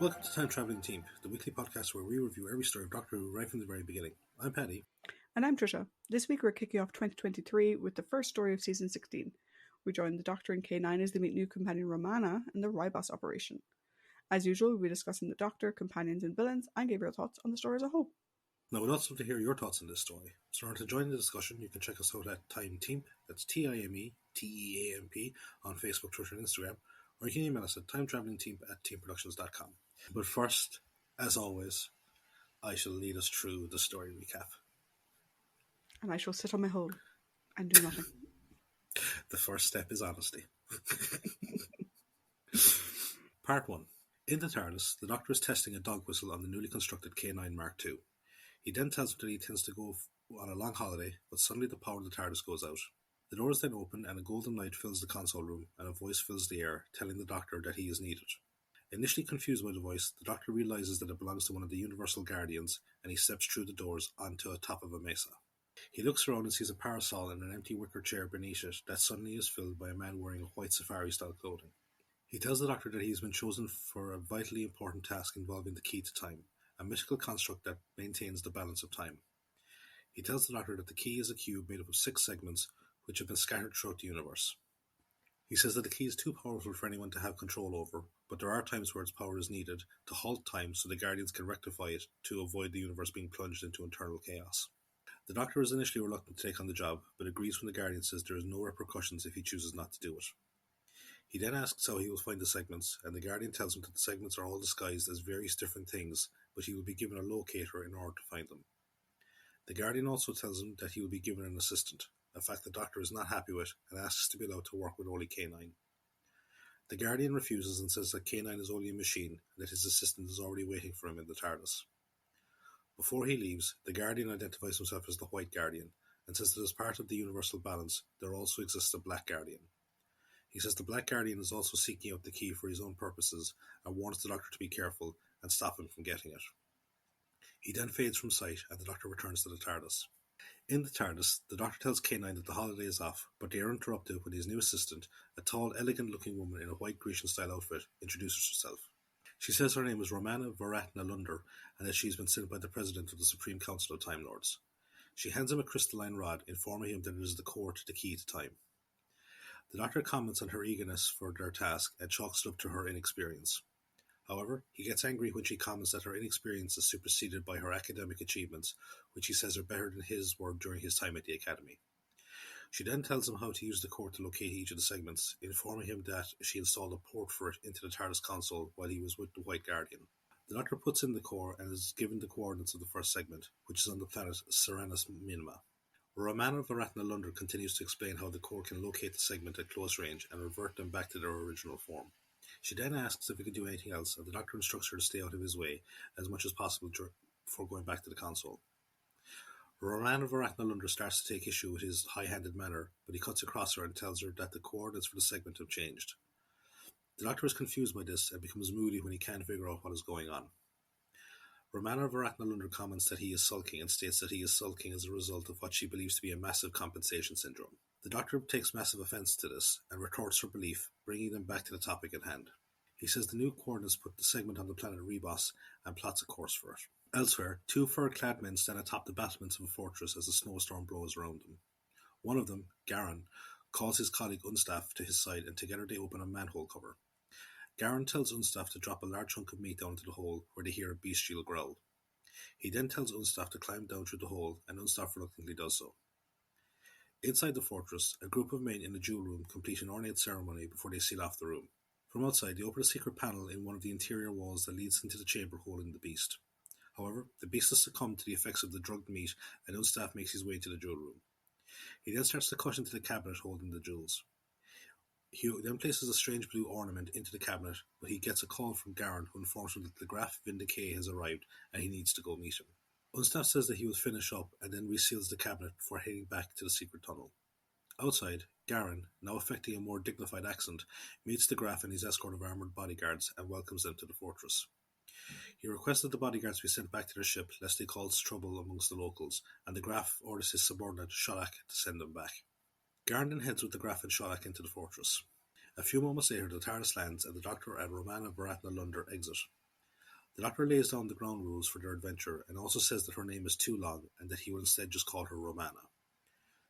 Welcome to Time Travelling Team, the weekly podcast where we review every story of Doctor Who right from the very beginning. I'm Paddy. And I'm Tricia. This week we're kicking off 2023 with the first story of season 16. We join the Doctor and K9 as they meet new companion Romana in the Ribos Operation. As usual, we'll be discussing the Doctor, companions and villains, and give your thoughts on the story as a whole. Now, we'd also love to hear your thoughts on this story. So in order to join the discussion, you can check us out at Time Team, that's TIMETEAMP, on Facebook, Twitter and Instagram, or you can email us at timetravelingteam@teamproductions.com. But first, as always, I shall lead us through the story recap. And I shall sit on my hole and do nothing. The first step is honesty. Part 1. In the TARDIS, the Doctor is testing a dog whistle on the newly constructed K9 Mark II. He then tells him that he intends to go on a long holiday, but suddenly the power of the TARDIS goes out. The doors then open and a golden light fills the console room and a voice fills the air, telling the Doctor that he is needed. Initially confused by the voice, the Doctor realises that it belongs to one of the Universal Guardians and he steps through the doors onto the top of a mesa. He looks around and sees a parasol and an empty wicker chair beneath it that suddenly is filled by a man wearing a white safari-style clothing. He tells the Doctor that he has been chosen for a vitally important task involving the key to time, a mystical construct that maintains the balance of time. He tells the Doctor that the key is a cube made up of 6 segments which have been scattered throughout the universe. He says that the key is too powerful for anyone to have control over, but there are times where its power is needed to halt time so the Guardians can rectify it to avoid the universe being plunged into eternal chaos. The Doctor is initially reluctant to take on the job, but agrees when the Guardian says there is no repercussions if he chooses not to do it. He then asks how he will find the segments, and the Guardian tells him that the segments are all disguised as various different things, but he will be given a locator in order to find them. The Guardian also tells him that he will be given an assistant, a fact the Doctor is not happy with, and asks to be allowed to work with only K9. The Guardian refuses and says that K9 is only a machine, and that his assistant is already waiting for him in the TARDIS. Before he leaves, the Guardian identifies himself as the White Guardian, and says that as part of the universal balance, there also exists a Black Guardian. He says the Black Guardian is also seeking out the key for his own purposes, and warns the Doctor to be careful and stop him from getting it. He then fades from sight, and the Doctor returns to the TARDIS. In the TARDIS, the Doctor tells K9 that the holiday is off, but they are interrupted when his new assistant, a tall, elegant-looking woman in a white Grecian-style outfit, introduces herself. She says her name is Romana Varatna Lunder, and that she has been sent by the President of the Supreme Council of Time Lords. She hands him a crystalline rod, informing him that it is the core to the key to time. The Doctor comments on her eagerness for their task and chalks it up to her inexperience. However, he gets angry when she comments that her inexperience is superseded by her academic achievements, which he says are better than his were during his time at the Academy. She then tells him how to use the core to locate each of the segments, informing him that she installed a port for it into the TARDIS console while he was with the White Guardian. The Doctor puts in the core and is given the coordinates of the first segment, which is on the planet Serenus Minima. Romana Varatna Lunder continues to explain how the core can locate the segment at close range and revert them back to their original form. She then asks if he can do anything else, and the Doctor instructs her to stay out of his way as much as possible before going back to the console. Romana Varatna Lunder starts to take issue with his high-handed manner, but he cuts across her and tells her that the coordinates for the segment have changed. The Doctor is confused by this and becomes moody when he can't figure out what is going on. Romana Varatna Lunder comments that he is sulking and states that he is sulking as a result of what she believes to be a massive compensation syndrome. The Doctor takes massive offence to this and retorts her belief, bringing them back to the topic at hand. He says the new coordinates put the segment on the planet Ribos and plots a course for it. Elsewhere, 2 fur-clad men stand atop the battlements of a fortress as a snowstorm blows around them. One of them, Garan, calls his colleague Unstaff to his side and together they open a manhole cover. Garan tells Unstaff to drop a large chunk of meat down into the hole where they hear a bestial growl. He then tells Unstaff to climb down through the hole and Unstaff reluctantly does so. Inside the fortress, a group of men in the jewel room complete an ornate ceremony before they seal off the room. From outside, they open a secret panel in one of the interior walls that leads into the chamber holding the beast. However, the beast has succumbed to the effects of the drugged meat and Unstaff makes his way to the jewel room. He then starts to cut into the cabinet holding the jewels. He then places a strange blue ornament into the cabinet, but he gets a call from Garan who informs him that the Graf Vindicay has arrived and he needs to go meet him. Unstaff says that he will finish up and then reseals the cabinet before heading back to the secret tunnel. Outside, Garan, now affecting a more dignified accent, meets the Graf and his escort of armoured bodyguards and welcomes them to the fortress. He requests that the bodyguards be sent back to their ship lest they cause trouble amongst the locals, and the Graf orders his subordinate Sholak to send them back. Garan then heads with the Graf and Sholak into the fortress. A few moments later, the TARDIS lands and the Doctor and Romana Varatna Lunder exit. The Doctor lays down the ground rules for their adventure and also says that her name is too long and that he will instead just call her Romana.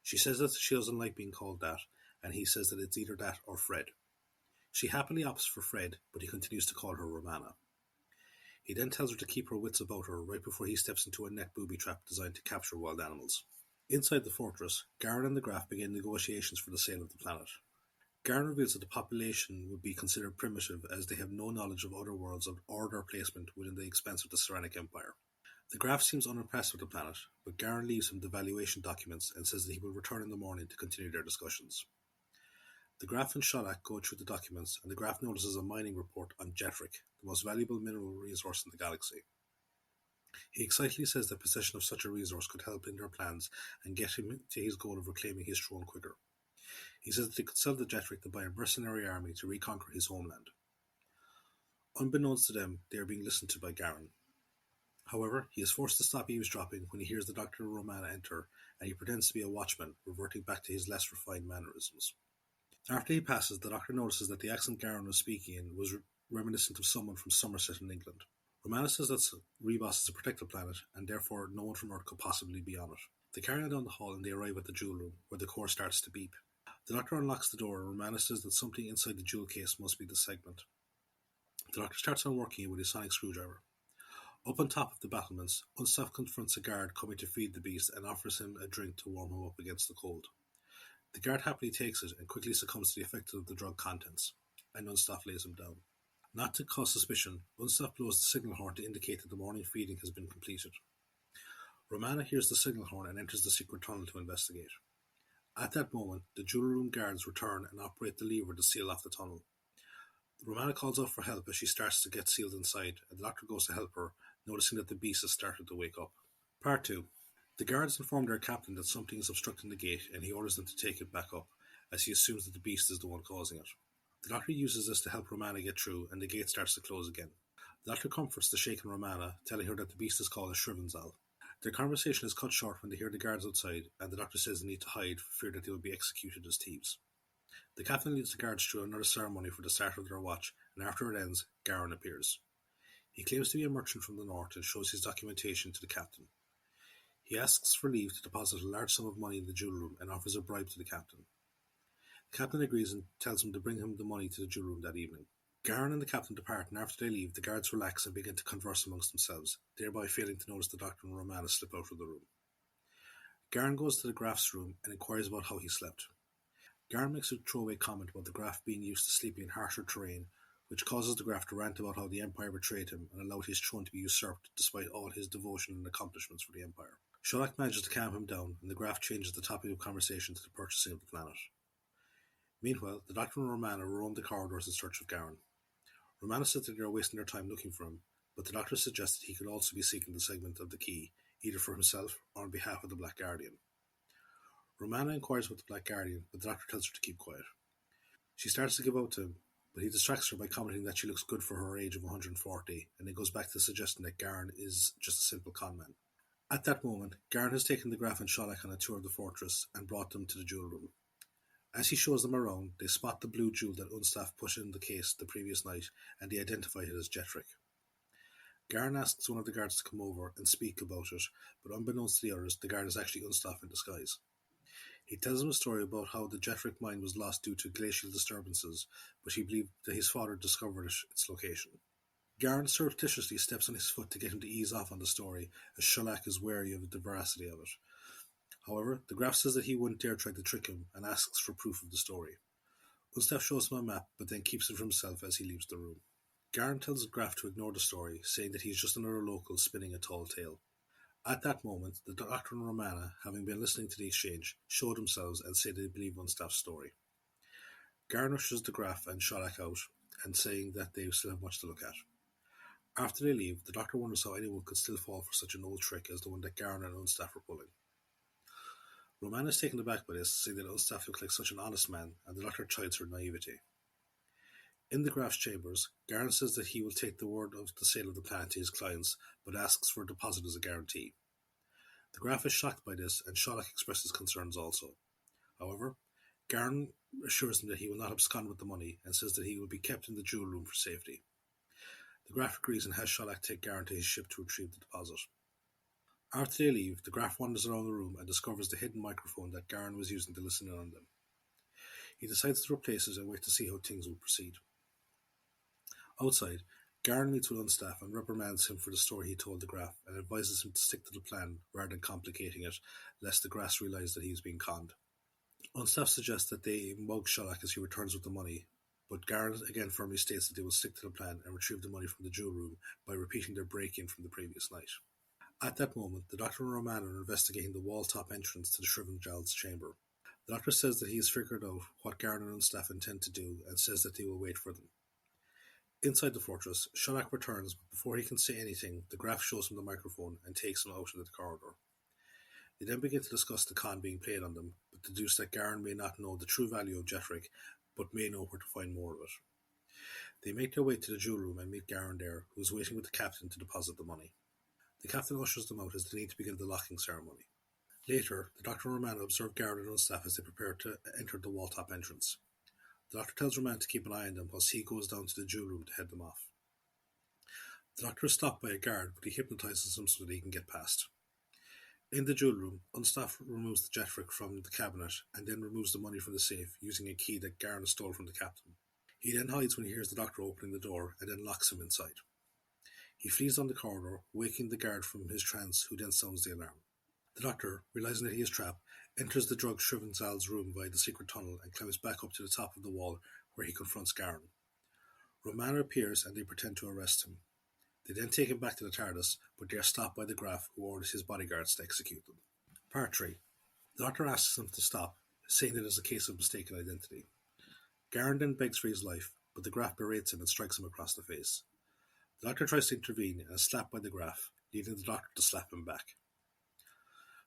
She says that she doesn't like being called that, and he says that it's either that or Fred. She happily opts for Fred, but he continues to call her Romana. He then tells her to keep her wits about her right before he steps into a net booby trap designed to capture wild animals. Inside the fortress, Garen and the Graf begin negotiations for the sale of the planet. Garen reveals that the population would be considered primitive as they have no knowledge of other worlds or their placement within the expanse of the Serenic Empire. The Graf seems unimpressed with the planet, but Garen leaves him the valuation documents and says that he will return in the morning to continue their discussions. The Graf and Sholak go through the documents, and the Graf notices a mining report on Jetric, the most valuable mineral resource in the galaxy. He excitedly says that possession of such a resource could help in their plans and get him to his goal of reclaiming his throne quicker. He says that they could sell the Jetric to buy a mercenary army to reconquer his homeland. Unbeknownst to them, they are being listened to by Garen. However, he is forced to stop eavesdropping when he hears the Doctor and Romana enter, and he pretends to be a watchman, reverting back to his less refined mannerisms. After he passes, the Doctor notices that the accent Garen was speaking in was reminiscent of someone from Somerset in England. Romana says that Ribos is a protected planet, and therefore no one from Earth could possibly be on it. They carry on down the hall and they arrive at the jewel room, where the core starts to beep. The Doctor unlocks the door, and Romana says that something inside the jewel case must be the segment. The Doctor starts on working it with his sonic screwdriver. Up on top of the battlements, Unstaff confronts a guard coming to feed the beast and offers him a drink to warm him up against the cold. The guard happily takes it and quickly succumbs to the effect of the drug contents, and Unstaff lays him down. Not to cause suspicion, Unstaff blows the signal horn to indicate that the morning feeding has been completed. Romana hears the signal horn and enters the secret tunnel to investigate. At that moment, the jewel room guards return and operate the lever to seal off the tunnel. Romana calls out for help as she starts to get sealed inside, and the Doctor goes to help her, noticing that the beast has started to wake up. Part 2. The guards inform their captain that something is obstructing the gate, and he orders them to take it back up, as he assumes that the beast is the one causing it. The Doctor uses this to help Romana get through, and the gate starts to close again. The Doctor comforts the shaken Romana, telling her that the beast is called a Shrivenzal. Their conversation is cut short when they hear the guards outside, and the Doctor says they need to hide for fear that they will be executed as thieves. The captain leads the guards through another ceremony for the start of their watch, and after it ends, Garen appears. He claims to be a merchant from the north and shows his documentation to the captain. He asks for leave to deposit a large sum of money in the jewel room and offers a bribe to the captain. The captain agrees and tells him to bring him the money to the jewel room that evening. Garen and the captain depart, and after they leave, the guards relax and begin to converse amongst themselves, thereby failing to notice the Doctor and Romana slip out of the room. Garen goes to the Graf's room and inquires about how he slept. Garen makes a throwaway comment about the Graf being used to sleeping in harsher terrain, which causes the Graf to rant about how the Empire betrayed him and allowed his throne to be usurped despite all his devotion and accomplishments for the Empire. Sholak manages to calm him down, and the Graf changes the topic of conversation to the purchasing of the planet. Meanwhile, the Doctor and Romana roam the corridors in search of Garen. Romana says that they are wasting their time looking for him, but the Doctor suggests that he could also be seeking the segment of the key, either for himself or on behalf of the Black Guardian. Romana inquires about the Black Guardian, but the Doctor tells her to keep quiet. She starts to give out to him, but he distracts her by commenting that she looks good for her age of 140, and he goes back to suggesting that Garen is just a simple conman. At that moment, Garen has taken the Graf and Sholak on a tour of the fortress and brought them to the jewel room. As he shows them around, they spot the blue jewel that Unstaff put in the case the previous night, and they identify it as Jetric. Garen asks one of the guards to come over and speak about it, but unbeknownst to the others, the guard is actually Unstaff in disguise. He tells him a story about how the Jetric mine was lost due to glacial disturbances, but he believed that his father discovered its location. Garen surreptitiously steps on his foot to get him to ease off on the story, as Sholak is wary of the veracity of it. However, the Graf says that he wouldn't dare try to trick him and asks for proof of the story. Unstaff shows him a map, but then keeps it for himself as he leaves the room. Garen tells the Graf to ignore the story, saying that he's just another local spinning a tall tale. At that moment, the Doctor and Romana, having been listening to the exchange, show themselves and say they believe Unstaff's story. Garen rushes the Graf and Sholak out, and saying that they still have much to look at. After they leave, the Doctor wonders how anyone could still fall for such an old trick as the one that Garen and Unstaff are pulling. Romana is taken aback by this, saying that Unstaff looks like such an honest man, and the Doctor chides her naivety. In the Graf's chambers, Garen says that he will take the word of the sale of the planet to his clients, but asks for a deposit as a guarantee. The Graf is shocked by this, and Sholak expresses concerns also. However, Garen assures him that he will not abscond with the money, and says that he will be kept in the jewel room for safety. The Graf agrees and has Sherlock take Garen to his ship to retrieve the deposit. After they leave, the Graf wanders around the room and discovers the hidden microphone that Garen was using to listen in on them. He decides to replace it and wait to see how things will proceed. Outside, Garen meets with Unstaff and reprimands him for the story he told the Graf and advises him to stick to the plan rather than complicating it, lest the Graf realise that he is being conned. Unstaff suggests that they mug Sherlock as he returns with the money, but Garen again firmly states that they will stick to the plan and retrieve the money from the jewel room by repeating their break-in from the previous night. At that moment, the Doctor and Romana are investigating the wall-top entrance to the Shriven Jald's chamber. The Doctor says that he has figured out what Garen and Unstaff intend to do and says that they will wait for them. Inside the fortress, Sherlock returns, but before he can say anything, the Graf shows him the microphone and takes him out into the corridor. They then begin to discuss the con being played on them, but deduce that Garen may not know the true value of Jetrick, but may know where to find more of it. They make their way to the jewel room and meet Garen there, who is waiting with the captain to deposit the money. The captain ushers them out as they need to begin the locking ceremony. Later, the Doctor and Romana observe Garen and Unstaff as they prepare to enter the wall-top entrance. The Doctor tells Romana to keep an eye on them whilst he goes down to the jewel room to head them off. The Doctor is stopped by a guard, but he hypnotizes him so that he can get past. In the jewel room, Unstaff removes the Jetrick from the cabinet and then removes the money from the safe using a key that Garen stole from the captain. He then hides when he hears the Doctor opening the door and then locks him inside. He flees down the corridor, waking the guard from his trance, who then sounds the alarm. The Doctor, realizing that he is trapped, enters the drugged Shriven Jald's room via the secret tunnel and climbs back up to the top of the wall, where he confronts Garen. Romana appears and they pretend to arrest him. They then take him back to the TARDIS, but they are stopped by the Graf, who orders his bodyguards to execute them. Part 3. The Doctor asks them to stop, saying that it is a case of mistaken identity. Garen then begs for his life, but the Graf berates him and strikes him across the face. The Doctor tries to intervene and is slapped by the Graf, leading the Doctor to slap him back.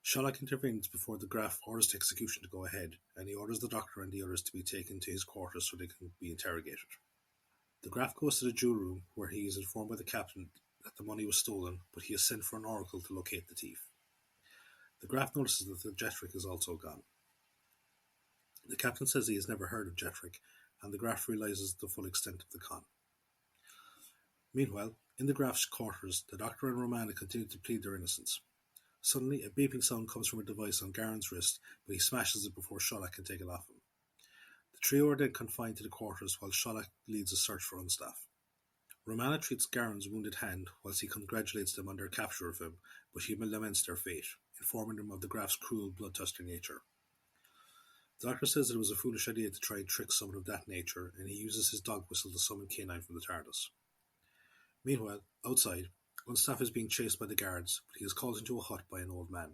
Sherlock intervenes before the Graf orders the execution to go ahead, and he orders the Doctor and the others to be taken to his quarters so they can be interrogated. The Graf goes to the jewel room, where he is informed by the captain that the money was stolen, but he has sent for an oracle to locate the thief. The Graf notices that the Jetrick is also gone. The captain says he has never heard of Jetrick, and the Graf realizes the full extent of the con. Meanwhile, in the Graf's quarters, the Doctor and Romana continue to plead their innocence. Suddenly, a beeping sound comes from a device on Garen's wrist, but he smashes it before Sherlock can take it off him. The trio are then confined to the quarters while Sherlock leads a search for Unstaff. Romana treats Garen's wounded hand whilst he congratulates them on their capture of him, but he laments their fate, informing them of the Graf's cruel, bloodthirsty nature. The Doctor says that it was a foolish idea to try and trick someone of that nature, and he uses his dog whistle to summon K9 from the TARDIS. Meanwhile, outside, Unstaff is being chased by the guards, but he is called into a hut by an old man.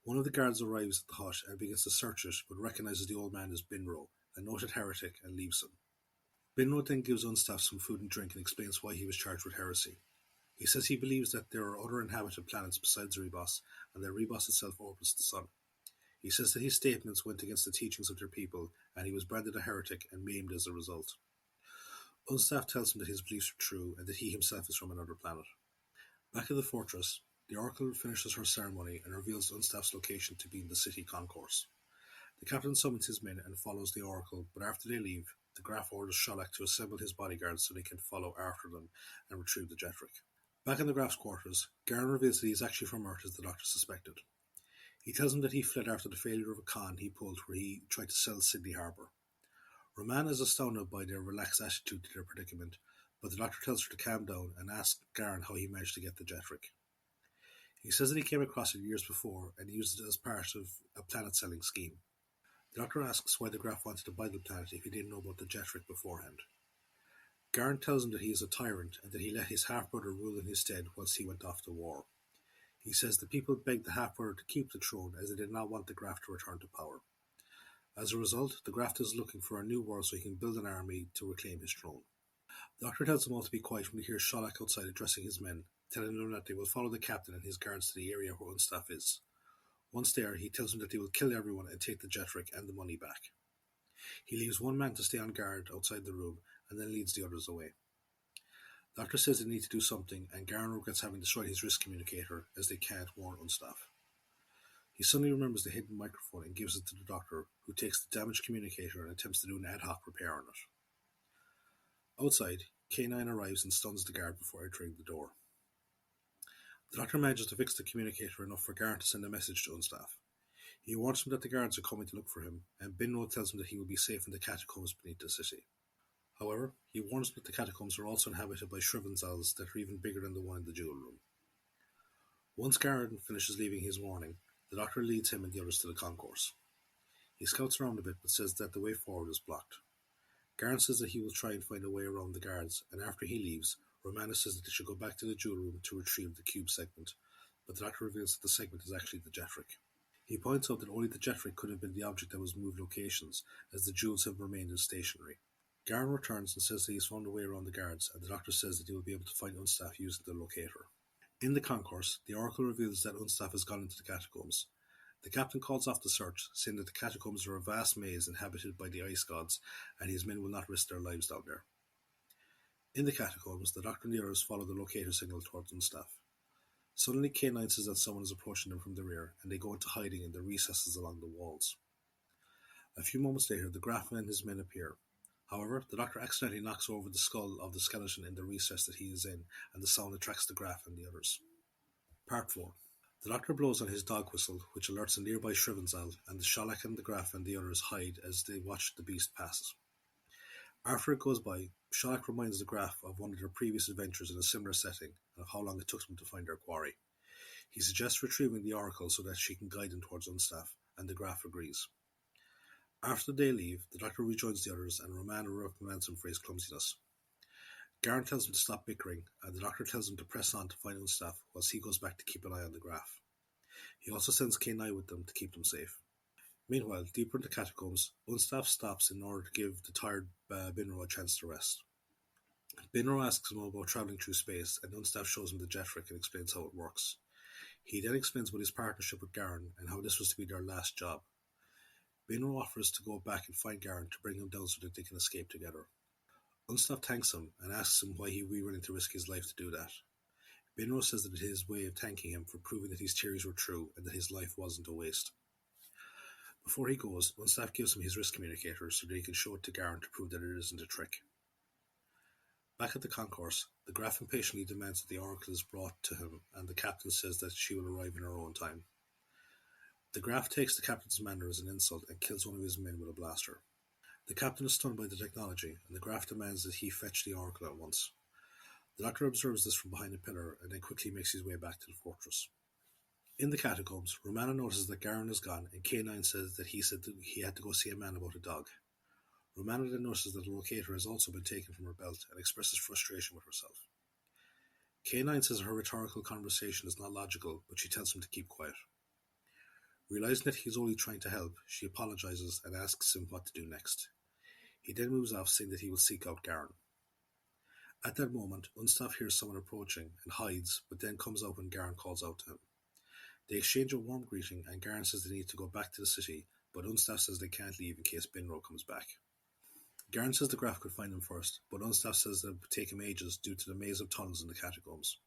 One of the guards arrives at the hut and begins to search it, but recognises the old man as Binro, a noted heretic, and leaves him. Binro then gives Unstaff some food and drink and explains why he was charged with heresy. He says he believes that there are other inhabited planets besides Ribos, and that Ribos itself orbits the sun. He says that his statements went against the teachings of their people, and he was branded a heretic and maimed as a result. Unstaff tells him that his beliefs are true and that he himself is from another planet. Back at the fortress, the Oracle finishes her ceremony and reveals Unstaff's location to be in the city concourse. The captain summons his men and follows the Oracle, but after they leave, the Graf orders Sherlock to assemble his bodyguards so they can follow after them and retrieve the Jetrick. Back in the Graf's quarters, Garen reveals that he is actually from Earth as the Doctor suspected. He tells him that he fled after the failure of a con he pulled where he tried to sell Sydney Harbour. Romana is astounded by their relaxed attitude to their predicament, but the Doctor tells her to calm down and asks Garen how he managed to get the Jetrick. He says that he came across it years before and used it as part of a planet-selling scheme. The Doctor asks why the Graf wanted to buy the planet if he didn't know about the Jetrick beforehand. Garen tells him that he is a tyrant and that he let his half-brother rule in his stead whilst he went off to war. He says the people begged the half-brother to keep the throne as they did not want the Graf to return to power. As a result, the Graf is looking for a new world so he can build an army to reclaim his throne. The Doctor tells them all to be quiet when he hears Sherlock outside addressing his men, telling them that they will follow the captain and his guards to the area where Unstaff is. Once there, he tells them that they will kill everyone and take the Jetrick and the money back. He leaves one man to stay on guard outside the room and then leads the others away. The Doctor says they need to do something, and Garen regrets having destroyed his wrist communicator as they can't warn Unstaff. He suddenly remembers the hidden microphone and gives it to the Doctor, who takes the damaged communicator and attempts to do an ad hoc repair on it. Outside, K9 arrives and stuns the guard before entering the door. The Doctor manages to fix the communicator enough for Garrett to send a message to Unstaff. He warns him that the guards are coming to look for him, and Binro tells him that he will be safe in the catacombs beneath the city. However, he warns him that the catacombs are also inhabited by Shrivenzells that are even bigger than the one in the jewel room. Once Garrett finishes leaving his warning, the Doctor leads him and the others to the concourse. He scouts around a bit but says that the way forward is blocked. Garrett says that he will try and find a way around the guards, and after he leaves, Romana says that they should go back to the jewel room to retrieve the cube segment, but the Doctor reveals that the segment is actually the Jetric. He points out that only the Jetric could have been the object that was moved locations, as the jewels have remained stationary. Garen returns and says that he's found a way around the guards, and the Doctor says that he will be able to find Unstaff using the locator. In the concourse, the Oracle reveals that Unstaff has gone into the catacombs. The captain calls off the search, saying that the catacombs are a vast maze inhabited by the ice gods, and his men will not risk their lives down there. In the catacombs, the Doctor and the others follow the locator signal towards Unstaff. Suddenly, K9 says that someone is approaching them from the rear, and they go into hiding in the recesses along the walls. A few moments later, the Grafman and his men appear. However, the Doctor accidentally knocks over the skull of the skeleton in the recess that he is in, and the sound attracts the Graf and the others. Part 4. The Doctor blows on his dog whistle, which alerts a nearby Shrivenzal, and the Sholak and the Graf and the others hide as they watch the beast pass. After it goes by, Sholak reminds the Graf of one of their previous adventures in a similar setting, and of how long it took them to find their quarry. He suggests retrieving the Oracle so that she can guide them towards Unstaff, and the Graf agrees. After they leave, the Doctor rejoins the others, and Romana reprimands him for his clumsiness. Garen tells him to stop bickering, and the Doctor tells him to press on to find Unstaff, whilst he goes back to keep an eye on the Graf. He also sends K9 with them to keep them safe. Meanwhile, deeper in the catacombs, Unstaff stops in order to give the tired Binro a chance to rest. Binro asks him about travelling through space, and Unstaff shows him the Jetric and explains how it works. He then explains about his partnership with Garen and how this was to be their last job. Binro offers to go back and find Garen to bring him down so that they can escape together. Unstaff thanks him and asks him why he would be willing to risk his life to do that. Binro says that it is his way of thanking him for proving that his theories were true and that his life wasn't a waste. Before he goes, Unstaff gives him his wrist communicator so that he can show it to Garen to prove that it isn't a trick. Back at the concourse, the Graf impatiently demands that the Oracle is brought to him, and the captain says that she will arrive in her own time. The Graf takes the captain's manner as an insult and kills one of his men with a blaster. The captain is stunned by the technology, and the Graf demands that he fetch the Oracle at once. The Doctor observes this from behind a pillar and then quickly makes his way back to the fortress. In the catacombs, Romana notices that Garen is gone, and K9 says that he had to go see a man about a dog. Romana then notices that the locator has also been taken from her belt and expresses frustration with herself. K9 says her rhetorical conversation is not logical, but she tells him to keep quiet. Realizing that he is only trying to help, she apologizes and asks him what to do next. He then moves off, saying that he will seek out Garen. At that moment, Unstaff hears someone approaching and hides, but then comes out when Garen calls out to him. They exchange a warm greeting, and Garen says they need to go back to the city, but Unstaff says they can't leave in case Binro comes back. Garen says the Graf could find him first, but Unstaff says that it would take him ages due to the maze of tunnels in the catacombs.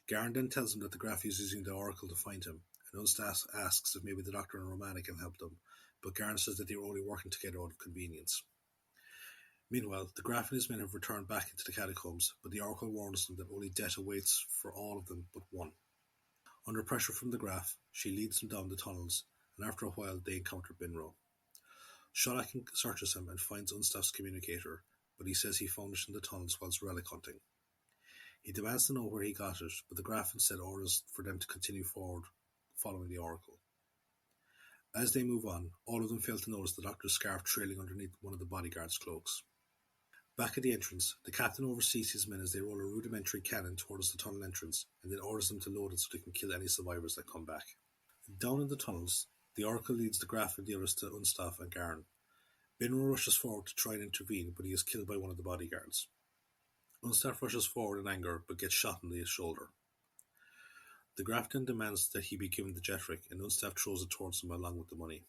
Garen then tells him that the Graf is using the Oracle to find him, and Unstaff asks if maybe the Doctor and Romana can help them, but Garen says that they are only working together out of convenience. Meanwhile, the Graf and his men have returned back into the catacombs, but the Oracle warns them that only death awaits for all of them but one. Under pressure from the Graf, she leads them down the tunnels, and after a while they encounter Binro. Sholak searches him and finds Unstaff's communicator, but he says he found it in the tunnels whilst relic hunting. He demands to know where he got it, but the Graf instead orders for them to continue forward, following the Oracle. As they move on, all of them fail to notice the Doctor's scarf trailing underneath one of the bodyguard's cloaks. Back at the entrance, the captain oversees his men as they roll a rudimentary cannon towards the tunnel entrance, and then orders them to load it so they can kill any survivors that come back. Down in the tunnels, the Oracle leads the Graf and the others to Unstaff and Garen. Binro rushes forward to try and intervene, but he is killed by one of the bodyguards. Unstaff rushes forward in anger, but gets shot in the shoulder. The Graf then demands that he be given the Jetric, and Unstaff throws it towards him along with the money.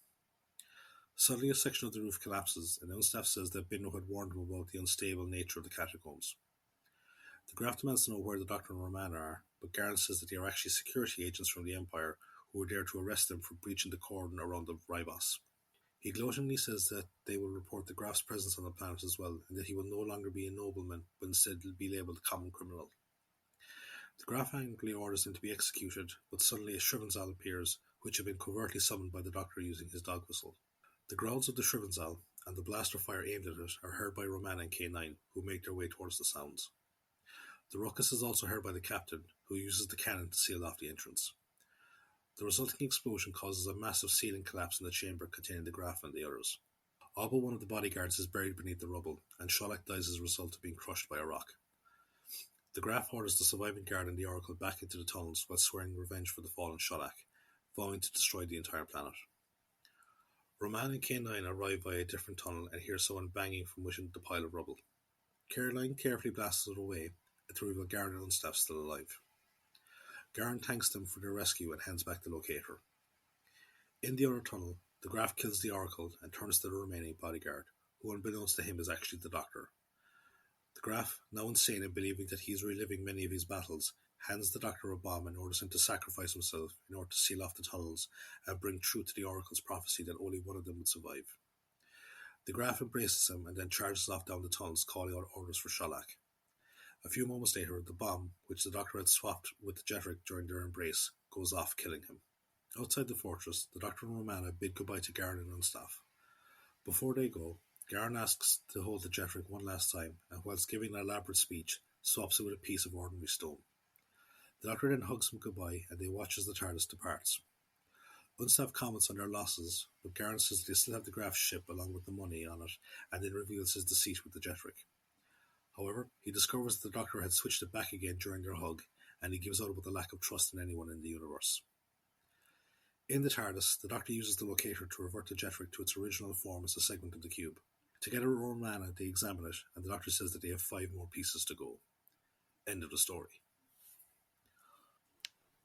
Suddenly a section of the roof collapses, and Unstaff says that Binro had warned him about the unstable nature of the catacombs. The Graf demands to know where the Doctor and Romana are, but Garen says that they are actually security agents from the Empire who were there to arrest them for breaching the cordon around the Ribos. He gloatingly says that they will report the Graf's presence on the planet as well, and that he will no longer be a nobleman, but instead be labelled a common criminal. The Graf angrily orders him to be executed, but suddenly a Shrivenzal appears, which had been covertly summoned by the Doctor using his dog whistle. The growls of the Shrivenzal and the blast of fire aimed at it are heard by Romana and K9, who make their way towards the sounds. The ruckus is also heard by the captain, who uses the cannon to seal off the entrance. The resulting explosion causes a massive ceiling collapse in the chamber containing the Graf and the others. All but one of the bodyguards is buried beneath the rubble, and Sholak dies as a result of being crushed by a rock. The Graf orders the surviving guard and the Oracle back into the tunnels while swearing revenge for the fallen Sholak, vowing to destroy the entire planet. Roman and K9 arrive via a different tunnel and hear someone banging from within the pile of rubble. Caroline carefully blasts it away to reveal Garen and Unstaff still alive. Garen thanks them for their rescue and hands back the locator. In the other tunnel, the Graf kills the Oracle and turns to the remaining bodyguard, who unbeknownst to him is actually the Doctor. The Graf, now insane and believing that he is reliving many of his battles, hands the Doctor a bomb and orders him to sacrifice himself in order to seal off the tunnels and bring truth to the Oracle's prophecy that only one of them would survive. The Graf embraces him and then charges off down the tunnels, calling out orders for Sholak. A few moments later, the bomb, which the Doctor had swapped with the Jetric during their embrace, goes off, killing him. Outside the fortress, the Doctor and Romana bid goodbye to Garen and Unstaff. Before they go, Garen asks to hold the Jetric one last time, and whilst giving an elaborate speech, swaps it with a piece of ordinary stone. The Doctor then hugs him goodbye, and they watch as the TARDIS departs. Unstaff comments on their losses, but Garen says they still have the Graf's ship along with the money on it, and then reveals his deceit with the Jetric. However, he discovers that the Doctor had switched it back again during their hug, and he gives out about the lack of trust in anyone in the universe. In the TARDIS, the Doctor uses the locator to revert the Jetric to its original form as a segment of the cube. Together with Romana, they examine it, and the Doctor says that they have 5 more pieces to go. End of the story.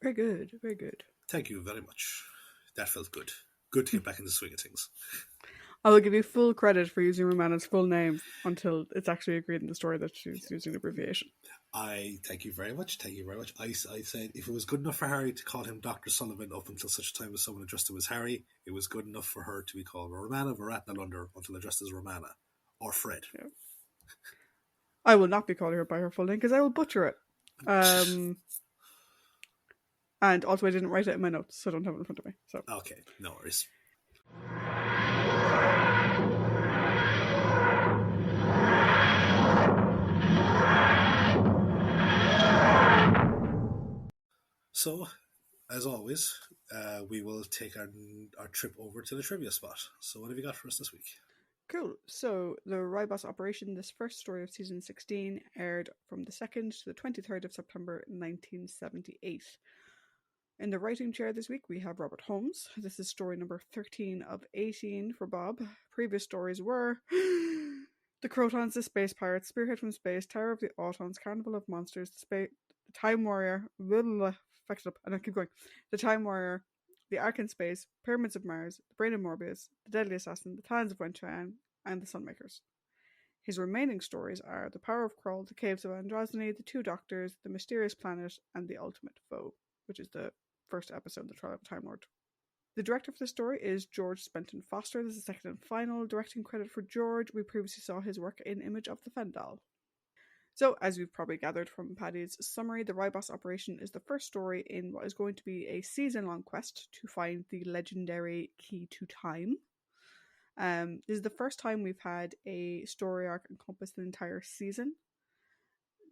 Very good, very good. Thank you very much. That felt good. Good to get back in the swing of things. I will give you full credit for using Romana's full name until it's actually agreed in the story that she's using an abbreviation. I thank you very much. Thank you very much. I said if it was good enough for Harry to call him Dr. Sullivan up until such time as someone addressed him as Harry, it was good enough for her to be called Romana Varatnalunder until addressed as Romana or Fred. Yeah. I will not be calling her by her full name because I will butcher it. And also I didn't write it in my notes, so I don't have it in front of me. So okay, no worries. So, as always, we will take our trip over to the trivia spot. So what have you got for us this week? Cool. So the Ribos Operation, this first story of season 16, aired from the 2nd to the 23rd of September 1978. In the writing chair this week, we have Robert Holmes. This is story number 13 of 18 for Bob. Previous stories were The Crotons, The Space Pirates, Spearhead from Space, Tower of the Autons, Carnival of Monsters, The Time Warrior, keep going. The Time Warrior, The Ark in Space, Pyramids of Mars, The Brain of Morbius, The Deadly Assassin, The Talons of Wen-Chan, and The Sunmakers. His remaining stories are The Power of Krull, The Caves of Androsny, The Two Doctors, The Mysterious Planet, and The Ultimate Foe, which is the first episode, The Trial of a Time Lord. The director for the story is George Spenton Foster. This is the second and final directing credit for George. We previously saw his work in Image of the Fendal. So, as we've probably gathered from Paddy's summary, the Ribos Operation is the first story in what is going to be a season-long quest to find the legendary key to time. This is the first time we've had a story arc encompass the entire season.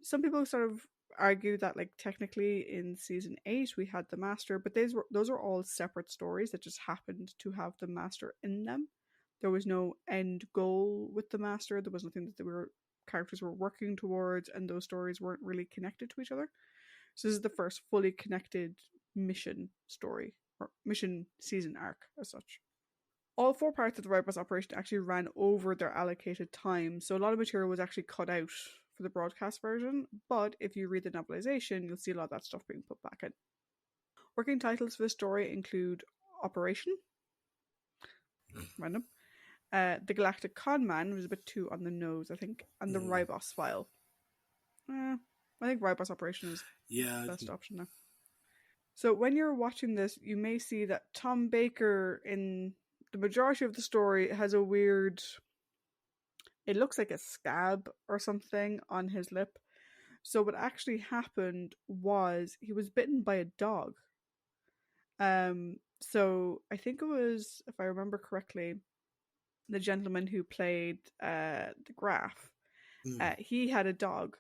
Some people sort of argue that, like, technically in season 8 we had the Master, but those are all separate stories that just happened to have the Master in them. There was no end goal with the Master. There was nothing that characters were working towards, and those stories weren't really connected to each other. So this is the first fully connected mission story, or mission season arc as such. All 4 parts of the Ribos Operation actually ran over their allocated time, so a lot of material was actually cut out for the broadcast version, but if you read the novelization, you'll see a lot of that stuff being put back in. Working titles for the story include Operation, random, The Galactic Con Man was a bit too on the nose, I think, and The Ribos File. I think Ribos Operation is the best option now. So when you're watching this, you may see that Tom Baker in the majority of the story has a weird, it looks like a scab or something on his lip. So what actually happened was he was bitten by a dog. So I think it was, if I remember correctly, the gentleman who played the Graf. He had a dog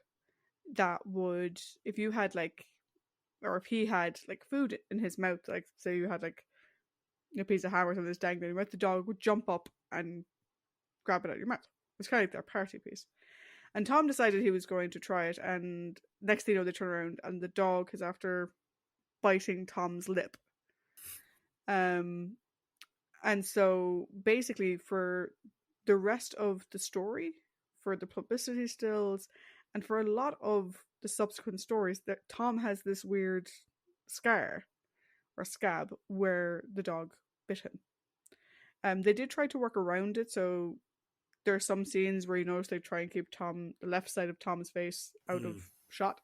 that would, if you had like, or if he had like food in his mouth, like say you had like a piece of ham or something that's dangling in your mouth, the dog would jump up and grab it out of your mouth. It's kind of like their party piece. And Tom decided he was going to try it, and next thing you know, they turn around and the dog is after biting Tom's lip. And so basically for the rest of the story, for the publicity stills, and for a lot of the subsequent stories, that Tom has this weird scar or scab where the dog bit him. They did try to work around it, so there are some scenes where you notice they try and keep the left side of Tom's face out of shot.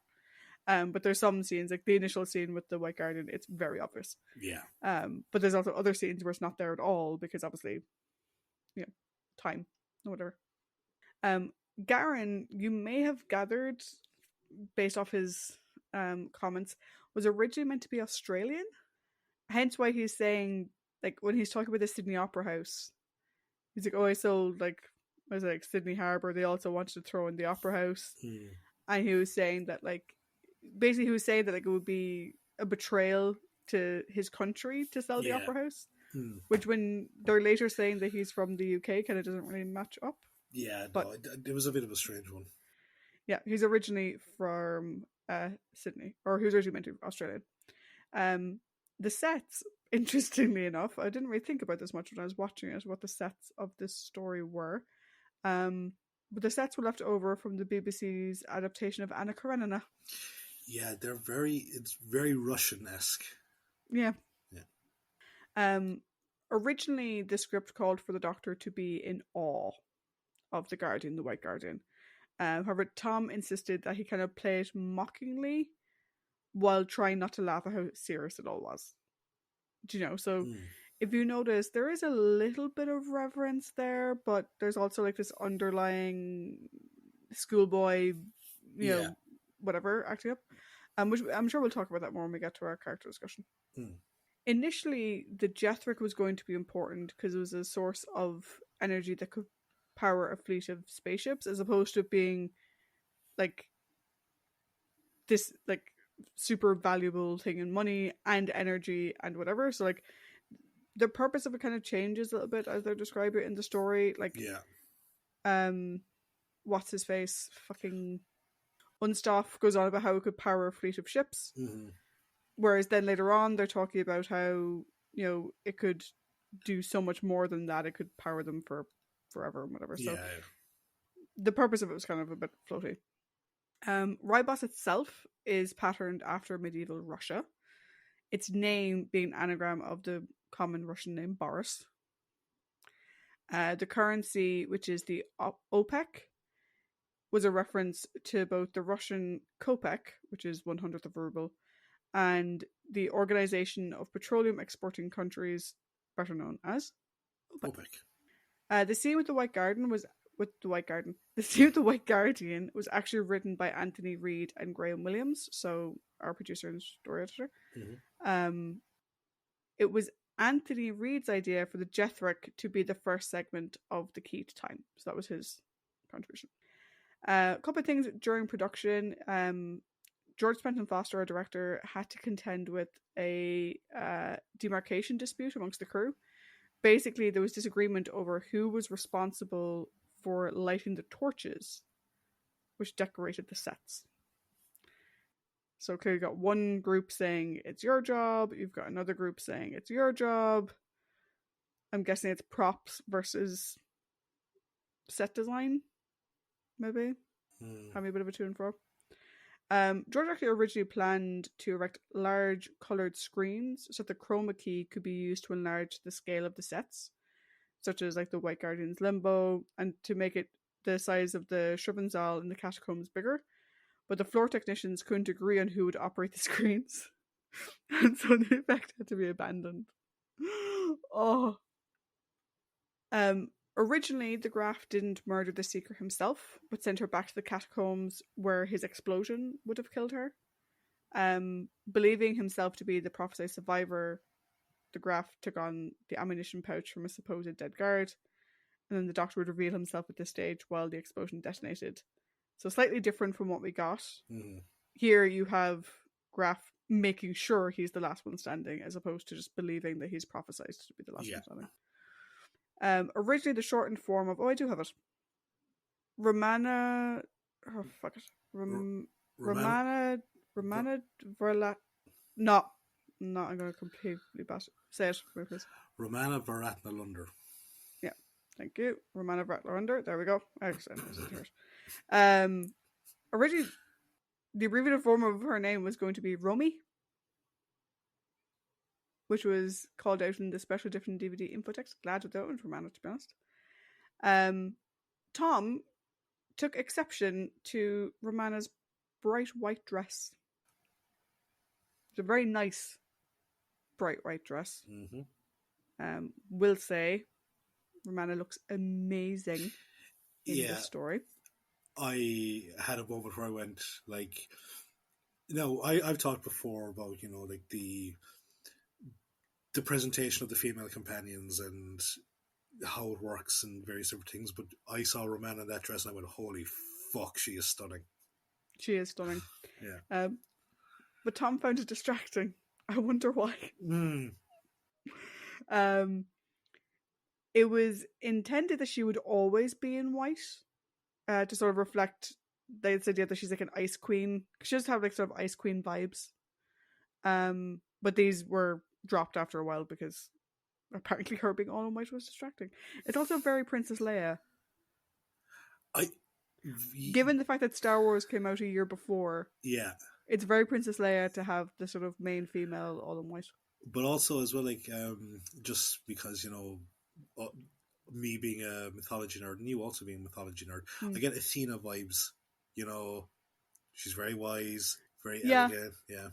But there's some scenes, like the initial scene with the White Guardian, it's very obvious. Yeah. But there's also other scenes where it's not there at all because obviously, time, whatever. Garen, you may have gathered based off his comments, was originally meant to be Australian. Hence why he's saying, like, when he's talking about the Sydney Opera House, he's like, oh, I sold, like, was it like Sydney Harbour? They also wanted to throw in the Opera House. And he was saying that, like, basically he was saying that, like, it would be a betrayal to his country to sell the Opera House. Which, when they're later saying that he's from the UK, kind of doesn't really match up. Yeah, but no, it was a bit of a strange one. Yeah, he's originally from Sydney, or he was originally meant to be Australian. The sets, interestingly enough, I didn't really think about this much when I was watching it, what the sets of this story were. But the sets were left over from the BBC's adaptation of Anna Karenina. Yeah, it's very Russian-esque. Yeah. Originally, the script called for the Doctor to be in awe of the Guardian, the White Guardian. However, Tom insisted that he kind of play it mockingly while trying not to laugh at how serious it all was. Do you know? So if you notice, there is a little bit of reverence there, but there's also like this underlying schoolboy, you know, whatever, acting up. Which I'm sure we'll talk about that more when we get to our character discussion. Initially, the Jethric was going to be important because it was a source of energy that could power a fleet of spaceships, as opposed to being like this like super valuable thing in money and energy and whatever. So like the purpose of it kind of changes a little bit as they describe it in the story. Like what's his face? Fucking Unstaff goes on about how it could power a fleet of ships. Whereas then later on they're talking about how, you know, it could do so much more than that. It could power them for forever and whatever. So the purpose of it was kind of a bit floaty. Ribos itself is patterned after medieval Russia. Its name being an anagram of the common Russian name Boris. The currency, which is the OPEC, was a reference to both the Russian kopek, which is 1/100th of a ruble, and the Organization of Petroleum Exporting Countries, better known as OPEC. The scene with the White Guardian was The scene with the White Guardian was actually written by Anthony Reid and Graham Williams, so our producer and story editor. It was Anthony Reid's idea for the Jethric to be the first segment of the key to time, so that was his contribution. A couple of things during production. George Spenton Foster, our director, had to contend with a demarcation dispute amongst the crew. Basically, there was disagreement over who was responsible for lighting the torches which decorated the sets. So clearly you've got one group saying it's your job, you've got another group saying it's your job. I'm guessing it's props versus set design, maybe. Having a bit of a to and fro. George actually originally planned to erect large coloured screens so that the chroma key could be used to enlarge the scale of the sets, such as like the White Guardian's limbo, and to make it the size of the Shrubbensaal in the catacombs bigger. But the floor technicians couldn't agree on who would operate the screens, and so the effect had to be abandoned. Oh, Originally, the Graf didn't murder the Seeker himself, but sent her back to the catacombs where his explosion would have killed her. Believing himself to be the prophesied survivor, the Graf took on the ammunition pouch from a supposed dead guard, and then the Doctor would reveal himself at this stage while the explosion detonated. So slightly different from what we got. Mm-hmm. Here you have Graf making sure he's the last one standing, as opposed to just believing that he's prophesied to be the last one standing. Originally the shortened form of... Oh, I do have it. Romana... Oh, fuck it. Romana Verla... No. No, I'm going to completely bash it. Say it, please. Romana Varatnalunder. Yeah, thank you. Romana Varatnalunder. There we go. Excellent. Originally, the abbreviated form of her name was going to be Romy, which was called out in the special edition DVD info text. Glad without it, Romana, to be honest. Tom took exception to Romana's bright white dress. It's a very nice bright white dress. Mm-hmm. Will say Romana looks amazing in this story. I had a moment where I went like, I've talked before about like the presentation of the female companions and how it works and various different things, but I saw Romana in that dress and I went, holy fuck, she is stunning. She is stunning. Yeah. But Tom found it distracting. I wonder why. It was intended that she would always be in white, to sort of reflect this idea that she's like an ice queen. She does have like sort of ice queen vibes. But these were dropped after a while because apparently her being all in white was distracting. It's also very Princess Leia. Given the fact that Star Wars came out a year before, yeah, it's very Princess Leia to have the sort of main female all in white. But also as well, like just because me being a mythology nerd and you also being a mythology nerd, I get Athena vibes. She's very wise, very elegant. Yeah,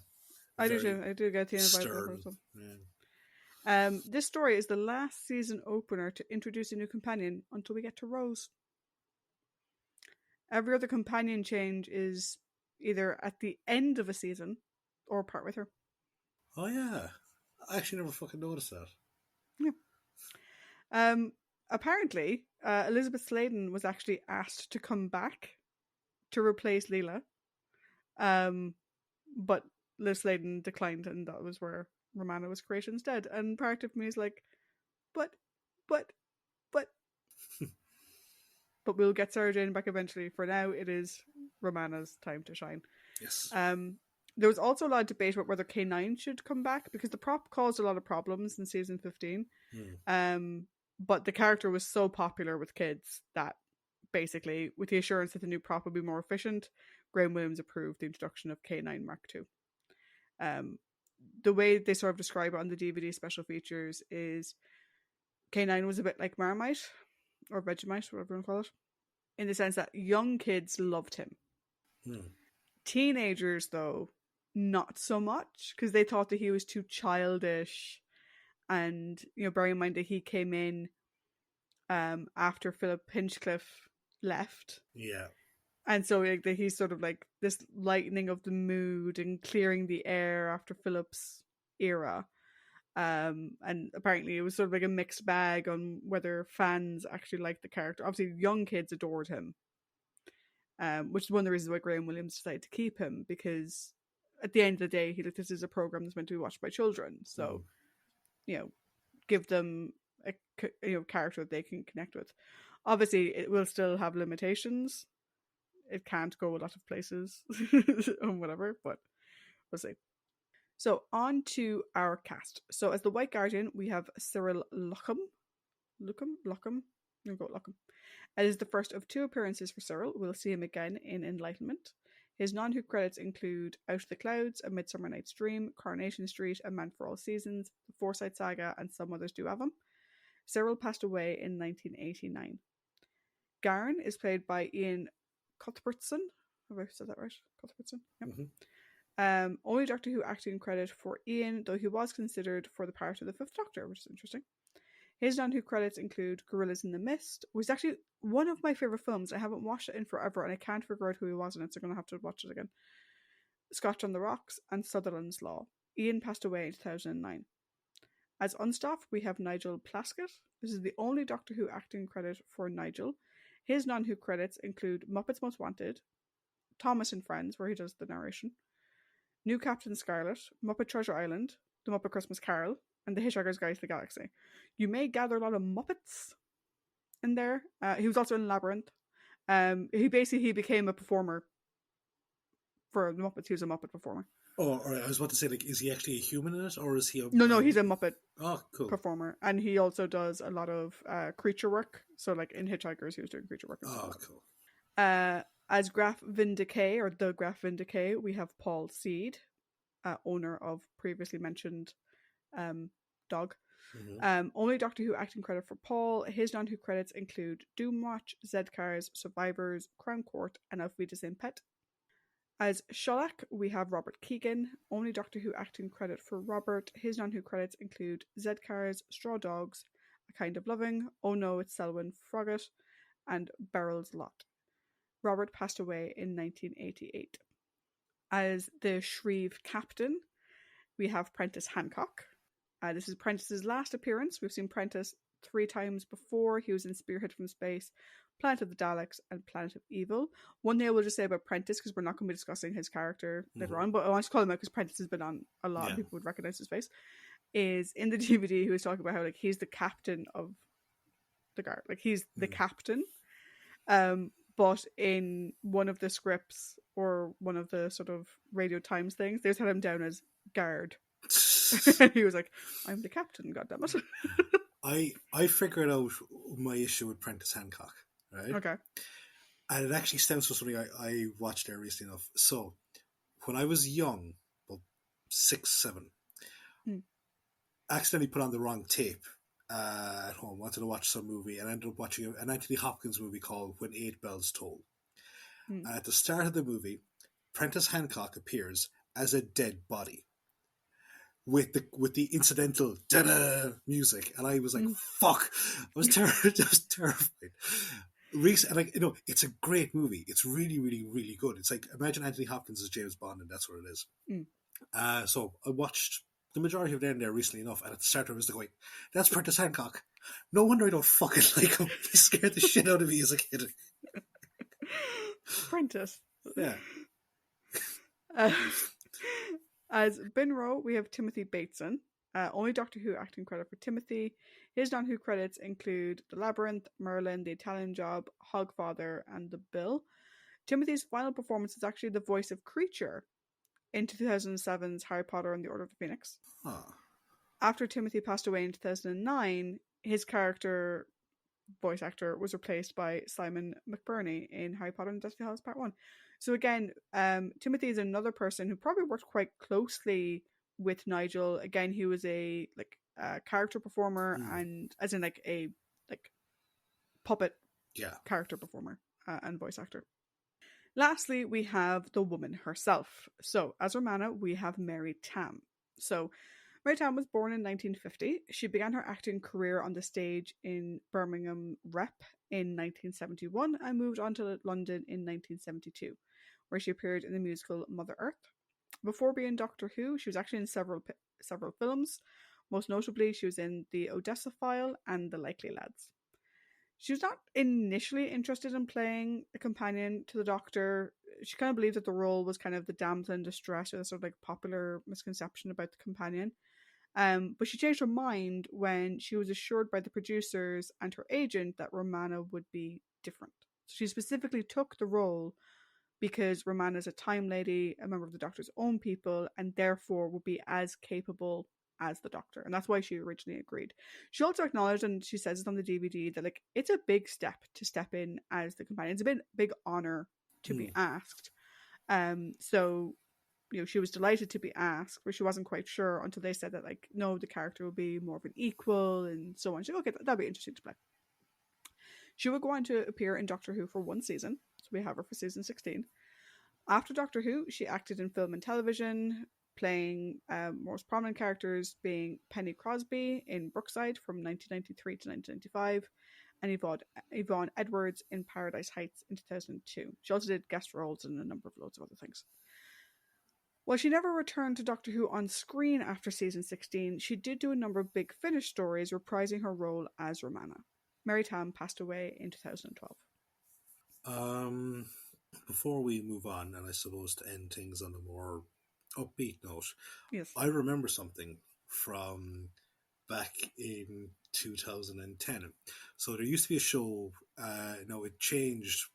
I do too. I do get Athena vibes. Yeah. This story is the last season opener to introduce a new companion until we get to Rose. Every other companion change is either at the end of a season or part with her. Oh yeah, I actually never fucking noticed that. Yeah. Apparently, Elizabeth Sladen was actually asked to come back to replace Leela. But Liz Sladen declined, and that was where Romana was created instead. And part of me is like, but we'll get Sarah Jane back eventually. For now, it is Romana's time to shine. Yes. There was also a lot of debate about whether K9 should come back because the prop caused a lot of problems in season 15. But the character was so popular with kids that basically, with the assurance that the new prop would be more efficient, Graham Williams approved the introduction of K9 Mark II. The way they sort of describe it on the DVD special features is K9 was a bit like Marmite or Vegemite, whatever you want to call it, in the sense that young kids loved him. Teenagers, though, not so much, because they thought that he was too childish. And, bearing in mind that he came in after Philip Hinchcliffe left. Yeah. And so he's sort of like this lightening of the mood and clearing the air after Philip's era. And apparently it was sort of like a mixed bag on whether fans actually liked the character. Obviously, young kids adored him, which is one of the reasons why Graham Williams decided to keep him, because at the end of the day, this is a program that's meant to be watched by children. So, give them a character that they can connect with. Obviously, it will still have limitations. It can't go a lot of places and whatever, but we'll see. So on to our cast. So as the White Guardian, we have Cyril Lockham. Lockham. You'll go Lockham. It is the first of 2 appearances for Cyril. We'll see him again in Enlightenment. His non-Who credits include Out of the Clouds, A Midsummer Night's Dream, Coronation Street, A Man for All Seasons, The Forsyte Saga, and some others do have him. Cyril passed away in 1989. Garen is played by Ian Cuthbertson. Have I said that right? Cuthbertson? Yep. Mm-hmm. Only Doctor Who acting credit for Ian, though he was considered for the part of the 5th Doctor, which is interesting. His non-Who credits include Gorillas in the Mist, which is actually one of my favourite films. I haven't watched it in forever, and I can't figure out who he was in it, so I'm going to have to watch it again. Scotch on the Rocks, and Sutherland's Law. Ian passed away in 2009. As Unstaff, we have Nigel Plaskett. This is the only Doctor Who acting credit for Nigel. His non-Who credits include Muppets Most Wanted, Thomas and Friends, where he does the narration, New Captain Scarlet, Muppet Treasure Island, The Muppet Christmas Carol, and The Hitchhiker's Guide to the Galaxy. You may gather a lot of Muppets in there. He was also in Labyrinth. He became a performer for the Muppets. He was a Muppet performer. Oh, all right. I was about to say, like, is he actually a human in it, or is he a... No, he's a Muppet performer. And he also does a lot of creature work. So, like, in Hitchhikers, he was doing creature work. Cool. As Graf Vindicay, or the Graf Vindicay, we have Paul Seed, owner of previously mentioned dog. Mm-hmm. Only Doctor Who acting credit for Paul. His non-Who credits include Doomwatch, Zedcars, Survivors, Crown Court, and Auf Wiedersehen Pet. As Sholak, we have Robert Keegan. Only Doctor Who acting credit for Robert. His non-Who credits include Zedcars, Straw Dogs, A Kind of Loving, Oh No, It's Selwyn Froggatt, and Beryl's Lot. Robert passed away in 1988. As the Shreve Captain, we have Prentice Hancock. This is Prentice's last appearance. We've seen Prentice 3 times before. He was in Spearhead from Space, Planet of the Daleks, and Planet of Evil. One thing I will just say about Prentice, because we're not going to be discussing his character later on, but I want to call him out because Prentice has been on a lot and people would recognize his face, is in the DVD he was talking about how, like, he's the captain of the guard. Like, he's the captain. But in one of the scripts or one of the sort of Radio Times things, they set him down as guard. And he was like, I'm the captain, goddammit. I figured out my issue with Prentice Hancock, right? Okay. And it actually stems from something I watched there recently enough. So, when I was young, about 6, 7, accidentally put on the wrong tape at home, wanted to watch some movie, and ended up watching an Anthony Hopkins movie called When 8 Bells Toll. And at the start of the movie, Prentice Hancock appears as a dead body with the incidental da-da music, and I was like, fuck. I was terrified. And, like, you know, it's a great movie. It's really, really, really good. It's like, imagine Anthony Hopkins as James Bond, and that's what it is. So I watched the majority of them there recently enough, and at the start I was like, that's Prentice Hancock. No wonder I don't fucking like him. He scared the shit out of me as a kid. Prentice. Yeah. As Binro, we have Timothy Bateson. Only Doctor Who acting credit for Timothy. His non-Who credits include The Labyrinth, Merlin, The Italian Job, Hogfather, and The Bill. Timothy's final performance is actually the voice of Creature in 2007's Harry Potter and the Order of the Phoenix. After Timothy passed away in 2009, his character voice actor was replaced by Simon McBurney in Harry Potter and the Deathly Hallows Part 1. So again, Timothy is another person who probably worked quite closely with Nigel. Again, he was a character performer and as in like a puppet character performer and voice actor. Lastly, we have the woman herself. So as Romana, we have Mary Tam. So Mary Tam was born in 1950. She began her acting career on the stage in Birmingham Rep in 1971 and moved on to London in 1972, where she appeared in the musical Mother Earth. Before being Doctor Who, she was actually in several films. Most notably, she was in The Odessa File and The Likely Lads. She was not initially interested in playing a companion to the Doctor. She kind of believed that the role was kind of the damsel in distress, or the sort of like popular misconception about the companion. But she changed her mind when she was assured by the producers and her agent that Romana would be different. So she specifically took the role because Romana is a time lady, a member of the Doctor's own people, and therefore would be as capable as the Doctor. And that's why she originally agreed. She also acknowledged, and she says it on the DVD, that like it's a big step to step in as the companion. It's a big honor to be asked. So, you know, she was delighted to be asked, but she wasn't quite sure until they said that, like, no, the character will be more of an equal and so on. She said, okay, that'd be interesting to play. She would go on to appear in Doctor Who for 1 season, so we have her for season 16. After Doctor Who, she acted in film and television, playing most prominent characters being Penny Crosby in Brookside from 1993 to 1995, and Yvonne Edwards in Paradise Heights in 2002. She also did guest roles in a number of loads of other things. While she never returned to Doctor Who on screen after season 16, she did do a number of Big Finish stories reprising her role as Romana. Mary Tam passed away in 2012. Before we move on, and I suppose to end things on a more upbeat note, Yes. I remember something from back in 2010. So there used to be a show, it changed.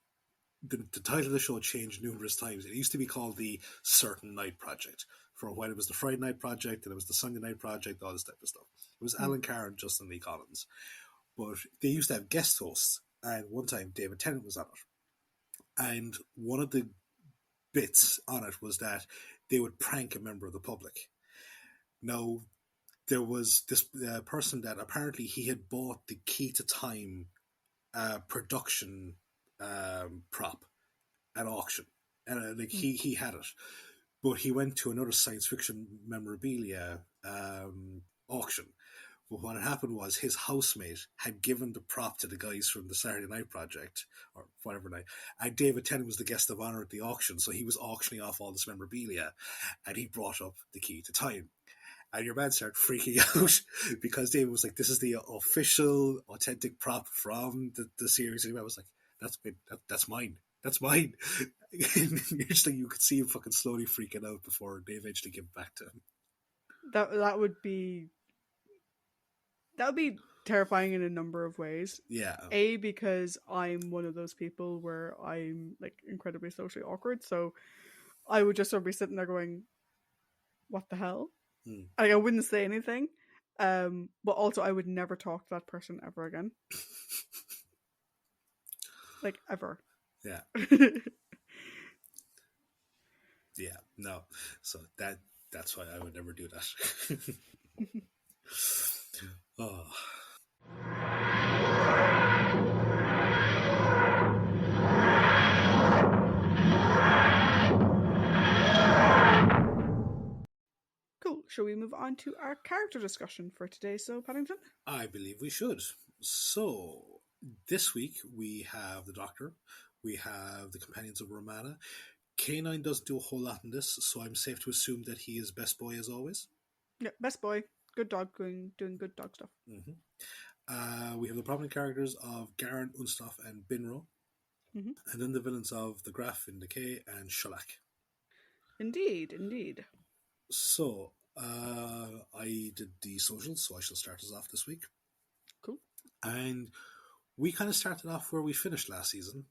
The title of the show changed numerous times. It used to be called the Certain Night Project. For a while, it was the Friday Night Project, and it was the Sunday Night Project, all this type of stuff. It was Alan Carr and Justin Lee Collins. But they used to have guest hosts, and one time David Tennant was on it. And one of the bits on it was that they would prank a member of the public. Now, there was this person that apparently he had bought the Key to Time production prop at auction, and he had it, but he went to another science fiction memorabilia auction. But what had happened was his housemate had given the prop to the guys from the Saturday Night Project, or whatever night, and David Tennant was the guest of honor at the auction, so he was auctioning off all this memorabilia, and he brought up the Key to Time. And your man started freaking out because David was like, "This is the official, authentic prop from the series." And I was like, "That's mine. That's mine." You're just like, you could see him fucking slowly freaking out before they eventually give it back to him. That would be terrifying in a number of ways. Yeah. A, because I'm one of those people where I'm like incredibly socially awkward, so I would just sort of be sitting there going, "What the hell?" Like, I wouldn't say anything, but also I would never talk to that person ever again. Like, ever. Yeah. Yeah, no. So that's why I would never do that. Oh. Cool. Shall we move on to our character discussion for today, so Paddington? I believe we should. So, this week we have the Doctor, we have the Companions of Romana. K9 doesn't do a whole lot in this, so I'm safe to assume that he is best boy as always. Yeah, best boy. Good dog doing good dog stuff. Mm-hmm. We have the prominent characters of Garen, Unstoff, and Binro. Mm-hmm. And then the villains of the Graf, in Decay, and Shellac. Indeed. So, I did the socials, so I shall start us off this week. Cool. And we kind of started off where we finished last season.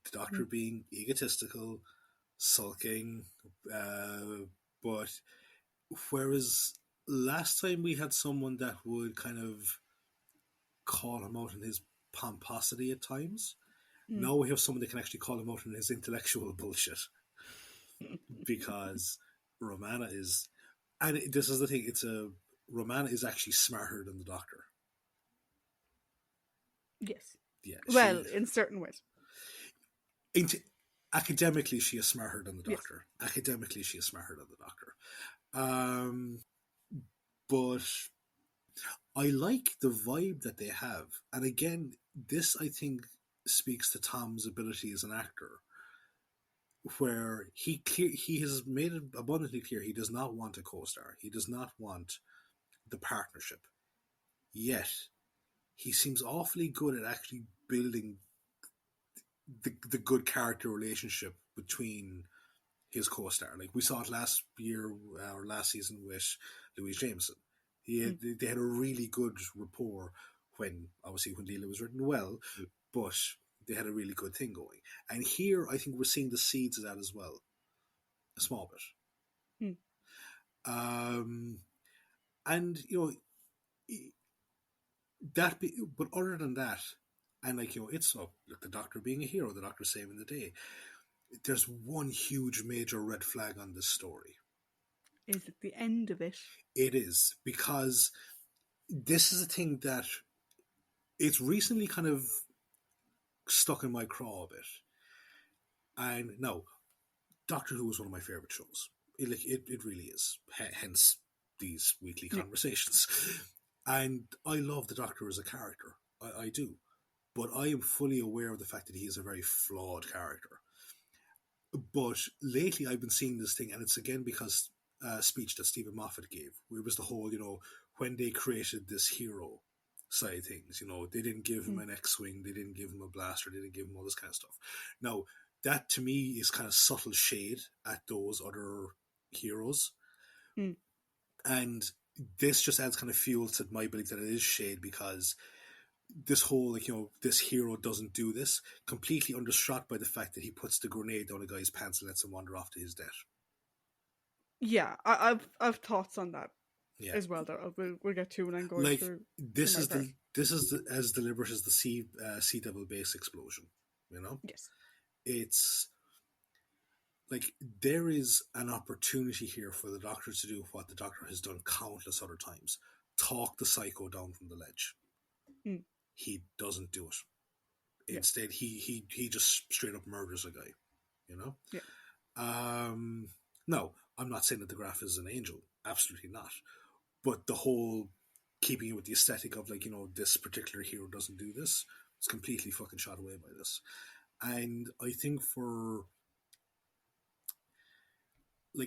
The Doctor being egotistical, sulking, but whereas last time we had someone that would kind of call him out in his pomposity at times, now we have someone that can actually call him out in his intellectual bullshit. Because Romana is, and this is the thing, Romana is actually smarter than the Doctor. Yes. Yeah. Well, in certain ways. Academically, she is smarter than the Doctor. Yes. Academically, she is smarter than the Doctor. But I like the vibe that they have. And again, this, I think, speaks to Tom's ability as an actor, where he has made it abundantly clear he does not want a co-star. He does not want the partnership. Yet, he seems awfully good at actually building the good character relationship between his co-star. Like, we saw it last year or last season with Louise Jameson. They had a really good rapport when Leela was written well, but they had a really good thing going. And here, I think we're seeing the seeds of that as well, a small bit. And but other than that, and it's the Doctor being a hero, the Doctor saving the day. There's one huge major red flag on this story. Is it the end of it? It is, because this is a thing that it's recently kind of stuck in my craw a bit. And no, Doctor Who is one of my favourite shows. It really is. Hence these weekly Yeah. conversations. And I love the Doctor as a character. I do. But I am fully aware of the fact that he is a very flawed character. But lately I've been seeing this thing, and it's again because speech that Stephen Moffat gave. It was the whole, when they created this hero side of things, they didn't give him an X-Wing, they didn't give him a blaster, they didn't give him all this kind of stuff. Now, that to me is kind of subtle shade at those other heroes. Mm. And this just adds kind of fuel to my belief that it is shade, because this whole, this hero doesn't do this, completely undershot by the fact that he puts the grenade down a guy's pants and lets him wander off to his death. Yeah, I've thoughts on that as well. That we'll get to when I'm going through. This is as deliberate as the Sea Devil base explosion. Yes. It's like there is an opportunity here for the Doctor to do what the Doctor has done countless other times: talk the Psycho down from the ledge. Mm. He doesn't do it. Instead, he just straight up murders a guy. Yeah. No, I'm not saying that the Graph is an angel. Absolutely not. But the whole keeping it with the aesthetic of this particular hero doesn't do this, it's completely fucking shot away by this. And I think for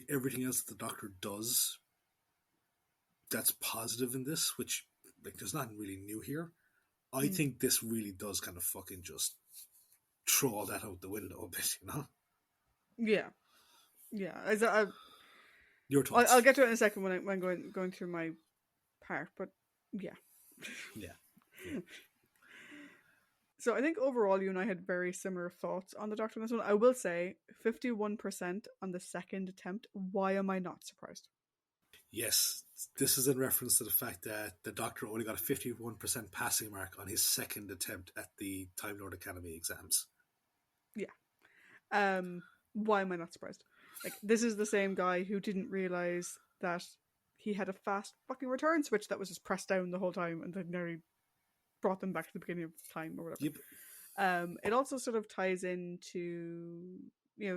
everything else that the Doctor does that's positive in this, which there's nothing really new here, I think this really does kind of fucking just throw all that out the window a bit, Yeah. Your thoughts? I'll get to it in a second when I'm going through my part, but yeah. Yeah. So I think overall you and I had very similar thoughts on the Doctor in this one. I will say 51% on the second attempt. Why am I not surprised? Yes, this is in reference to the fact that the Doctor only got a 51% passing mark on his second attempt at the Time Lord Academy exams. Yeah. Why am I not surprised? This is the same guy who didn't realize that he had a fast fucking return switch that was just pressed down the whole time and that nearly brought them back to the beginning of time or whatever. Yep. It also sort of ties into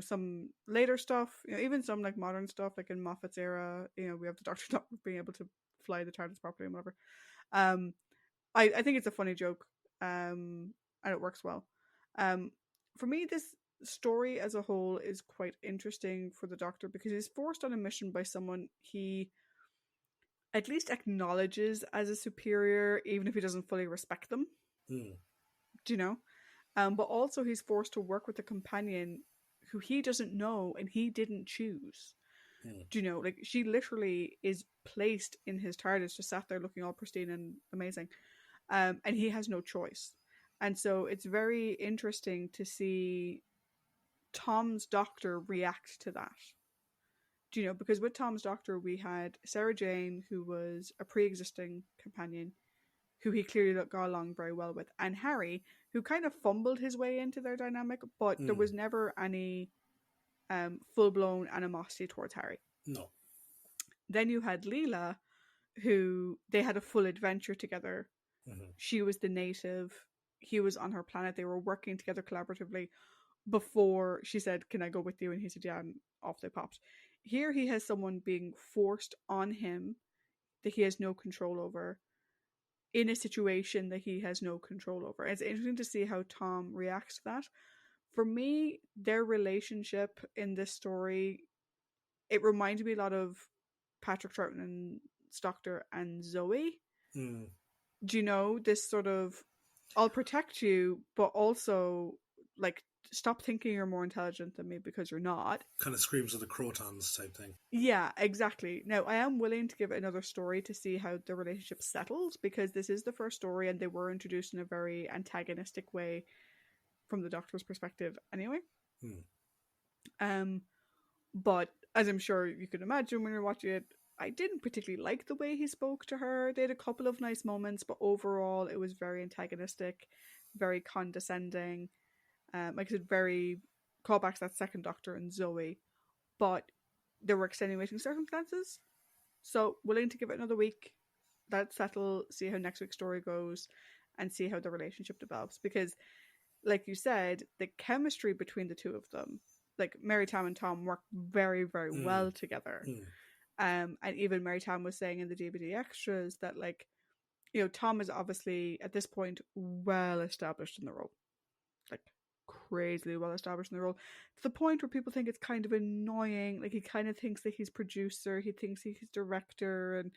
some later stuff, even some modern stuff, in Moffat's era. We have the Doctor not being able to fly the TARDIS properly and whatever. I think it's a funny joke, and it works well. For me, this story as a whole is quite interesting for the Doctor because he's forced on a mission by someone he at least acknowledges as a superior, even if he doesn't fully respect them. Mm. Do you know? But also he's forced to work with a companion who he doesn't know and he didn't choose. Mm. Do you know? She literally is placed in his TARDIS, just sat there looking all pristine and amazing. And he has no choice. And so it's very interesting to see Tom's Doctor react to that. Do you know? Because with Tom's Doctor, we had Sarah Jane, who was a pre-existing companion, who he clearly got along very well with, and Harry, who kind of fumbled his way into their dynamic, but there was never any full-blown animosity towards Harry. No. Then you had Leela, who they had a full adventure together. Mm-hmm. She was the native. He was on her planet. They were working together collaboratively before she said, "Can I go with you?" And he said, "Yeah," and off they popped. Here he has someone being forced on him that he has no control over in a situation that he has no control over. It's interesting to see how Tom reacts to that. For me, their relationship in this story, it reminds me a lot of Patrick Troughton and Doctor and Zoe. Mm. Do you know, this sort of, I'll protect you, but also stop thinking you're more intelligent than me because you're not. Kind of screams of the Crotons type thing. Yeah, exactly. Now, I am willing to give it another story to see how the relationship settles, because this is the first story and they were introduced in a very antagonistic way from the Doctor's perspective anyway. But as I'm sure you can imagine when you're watching it, I didn't particularly like the way he spoke to her. They had a couple of nice moments, but overall it was very antagonistic, very condescending. Like I said, very callbacks to that second Doctor and Zoe, but there were extenuating circumstances. So willing to give it another week, let it settle, see how next week's story goes, and see how the relationship develops. Because, like you said, the chemistry between the two of them like Mary Tam and Tom work very, very well together. And even Mary Tam was saying in the DVD extras that, like, you know, Tom is obviously at this point well established in the role, like crazily well established in the role, to the point where people think it's kind of annoying. Like, he kind of thinks that he's producer, he thinks he's director, and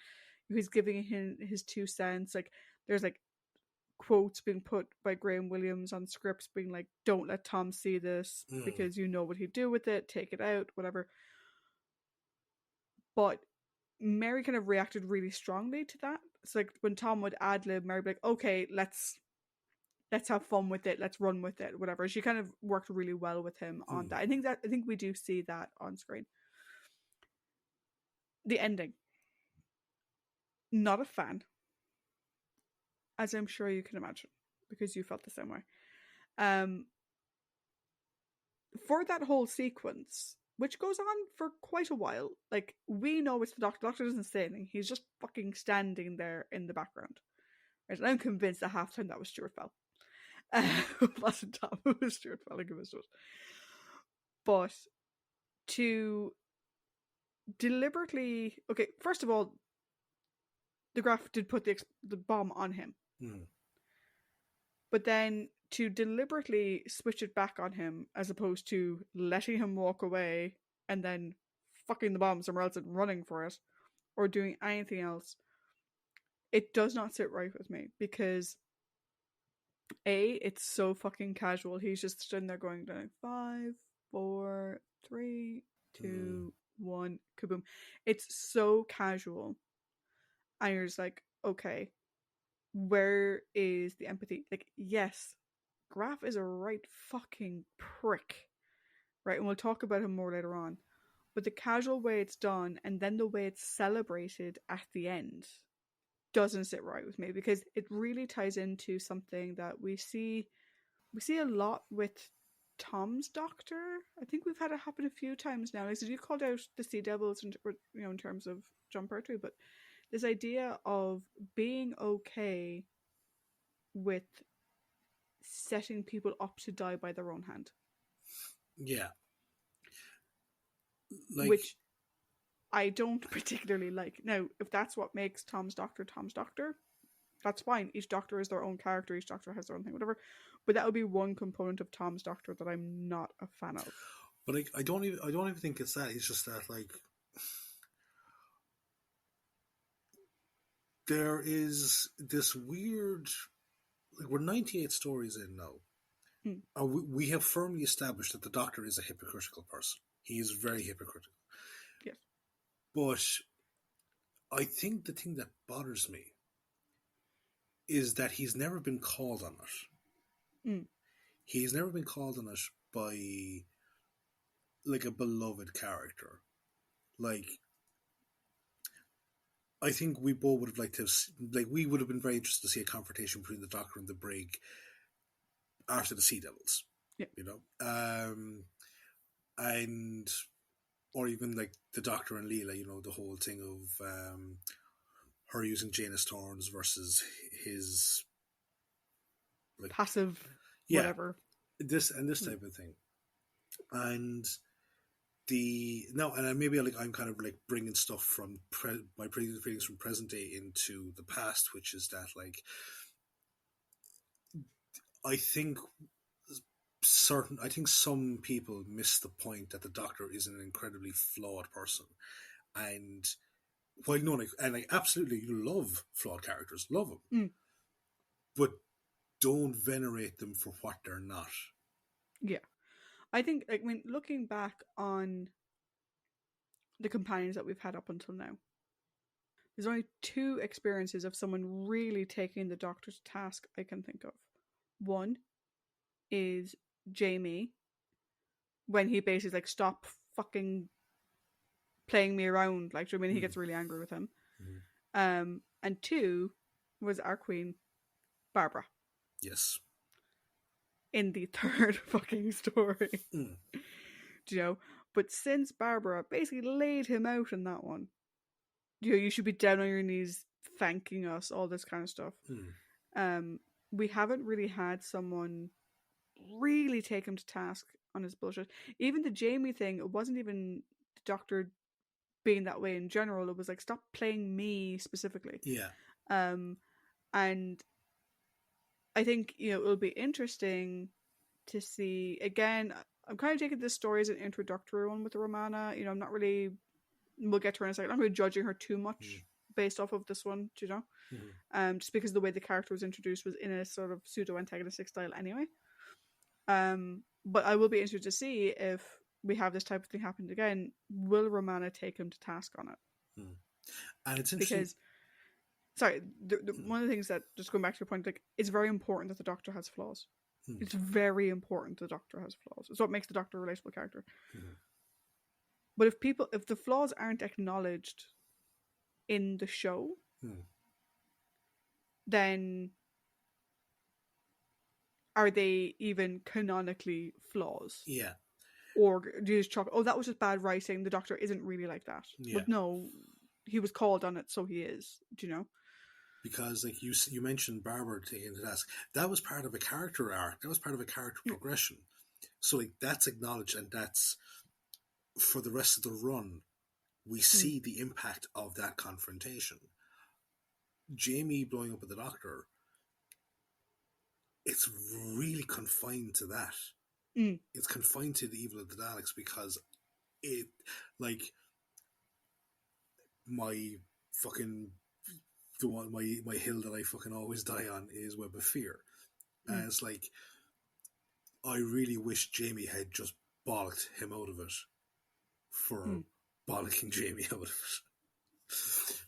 he's giving him his 2 cents. Like, there's like quotes being put by Graham Williams on scripts being like, "Don't let Tom see this because you know what he'd do with it. Take it out, whatever." But Mary kind of reacted really strongly to that. It's like when Tom would ad lib, Mary would be like, "Okay, let's have fun with it, let's run with it, whatever." She kind of worked really well with him on that. I think we do see that on screen. The ending, not a fan, as I'm sure you can imagine, because you felt the same way. For that whole sequence, which goes on for quite a while, like, we know it's the doctor. The doctor doesn't say anything. He's just fucking standing there in the background. Right? And I'm convinced that half the time that was Stuart Fell. It wasn't Tom, it was Stuart Fell, I'm convinced it was. But to deliberately... Okay, first of all, the Graf did put the bomb on him. But then to deliberately switch it back on him, as opposed to letting him walk away and then fucking the bomb somewhere else and running for it, or doing anything else, it does not sit right with me. Because A, it's so fucking casual. He's just sitting there going down 5, 4, 3, 2, 1, kaboom. It's so casual. And you're just like, okay, where is the empathy? Like, yes, Graf is a right fucking prick, right? And we'll talk about him more later on. But the casual way it's done, and then the way it's celebrated at the end, doesn't sit right with me, because it really ties into something that we see a lot with Tom's doctor. I think we've had it happen a few times now. Like, you called out the Sea Devils, in terms of John Pertwee, but this idea of being okay with setting people up to die by their own hand. Yeah. Like, which I don't particularly like. Now, if that's what makes Tom's doctor, that's fine. Each doctor is their own character, each doctor has their own thing, whatever. But that would be one component of Tom's doctor that I'm not a fan of. But I don't even think it's that. It's just that, like, there is this weird, like, we're 98 stories in now. We have firmly established that the doctor is a hypocritical person. He is very hypocritical. Yes. But I think the thing that bothers me is that he's never been called on it. He's never been called on it by, like, a beloved character. Like, I think we both would have liked to have, like, we would have been very interested to see a confrontation between the Doctor and the Brig after the Sea Devils. Yeah. You know? And, or even, like, the Doctor and Leela, you know, the whole thing of her using Janus Thorns versus his, like, passive, whatever. This type of thing. And maybe, like, I'm kind of, like, bringing stuff from my previous readings from present day into the past, which is that, like, I think some people miss the point that the Doctor is an incredibly flawed person, and absolutely love flawed characters, love them, but don't venerate them for what they're not. Yeah, I think, like, I mean, looking back on the companions that we've had up until now, there's only 2 experiences of someone really taking the Doctor to task I can think of. One is Jamie, when he basically, like, stop fucking playing me around, like, I mean, he gets really angry with him. And 2 was our queen, Barbara. Yes. In the 3rd fucking story. Do you know? But since Barbara basically laid him out in that one, you should be down on your knees thanking us, all this kind of stuff. We haven't really had someone really take him to task on his bullshit. Even the Jamie thing, it wasn't even the Doctor being that way in general. It was like, stop playing me specifically. Yeah. And I think, it'll be interesting to see. Again, I'm kind of taking this story as an introductory one with Romana. I'm not really, we'll get to her in a second, I'm not really judging her too much based off of this one, just because the way the character was introduced was in a sort of pseudo-antagonistic style anyway. But I will be interested to see if we have this type of thing happen again. Will Romana take him to task on it? And it's interesting because, sorry, one of the things that, just going back to your point, like, it's very important that the Doctor has flaws. It's very important the Doctor has flaws. It's what makes the Doctor a relatable character. But if the flaws aren't acknowledged in the show, then are they even canonically flaws? Yeah. Or do you just chalk, that was just bad writing, the Doctor isn't really like that. Yeah. But no, he was called on it, so he is. Do you know? Because, like, you mentioned Barbara taking the task. That was part of a character arc. That was part of a character progression. So, like, that's acknowledged, and that's, for the rest of the run, we see the impact of that confrontation. Jamie blowing up at the Doctor, it's really confined to that. It's confined to the evil of the Daleks because it, like, my fucking, the one, my hill that I fucking always die on is Web of Fear. And it's like, I really wish Jamie had just bollocked him out of it for bollocking Jamie out of it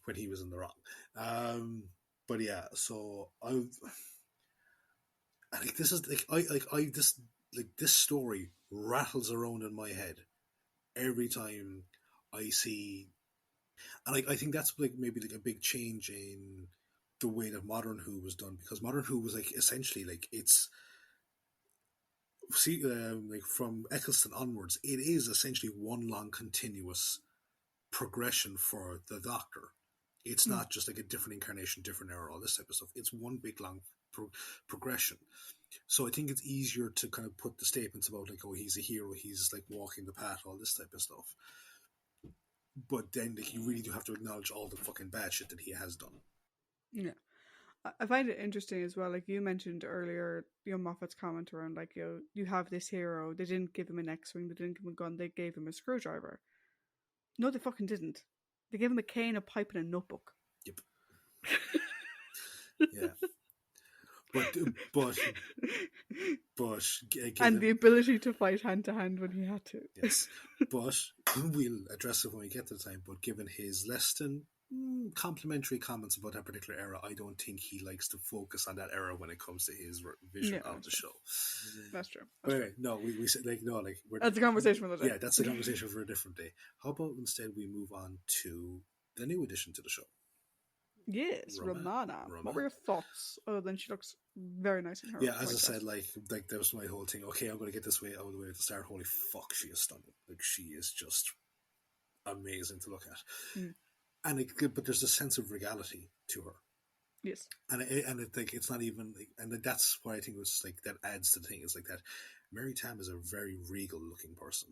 when he was in the wrong. But yeah, so I think this is this story rattles around in my head every time I see, and I think that's like maybe like a big change in the way that Modern Who was done, because Modern Who was like essentially like it's like from Eccleston onwards, it is essentially one long continuous progression for the Doctor. It's not just like a different incarnation, different era, all this type of stuff. It's one big long progression. So I think it's easier to kind of put the statements about like, oh, he's a hero, he's like walking the path, all this type of stuff. But then like, you really do have to acknowledge all the fucking bad shit that he has done. Yeah. I find it interesting as well, like you mentioned earlier, Moffat's comment around like, you have this hero, they didn't give him an X-Wing, they didn't give him a gun, they gave him a screwdriver. No, they fucking didn't. They gave him a cane, a pipe, and a notebook. Yep. Yeah. But and the ability to fight hand to hand when he had to. Yes, but we'll address it when we get to the time. But given his less than complimentary comments about that particular era, I don't think he likes to focus on that era when it comes to his vision of the show. That's true. But anyway, no, we said like no, like that's a conversation for the day. Yeah, that's a conversation for a different day. How about instead we move on to the new addition to the show? Yes, Romana. What were your thoughts? Other than she looks very nice in her. Yeah, as I said, like that was my whole thing. Okay, I'm going to get this way out of the way at the start. Holy fuck, she is stunning. Like she is just amazing to look at. And but there's a sense of regality to her. Yes, and it like it's not even like, and that's why I think it was like that adds to the thing. It's like that Mary Tam is a very regal looking person.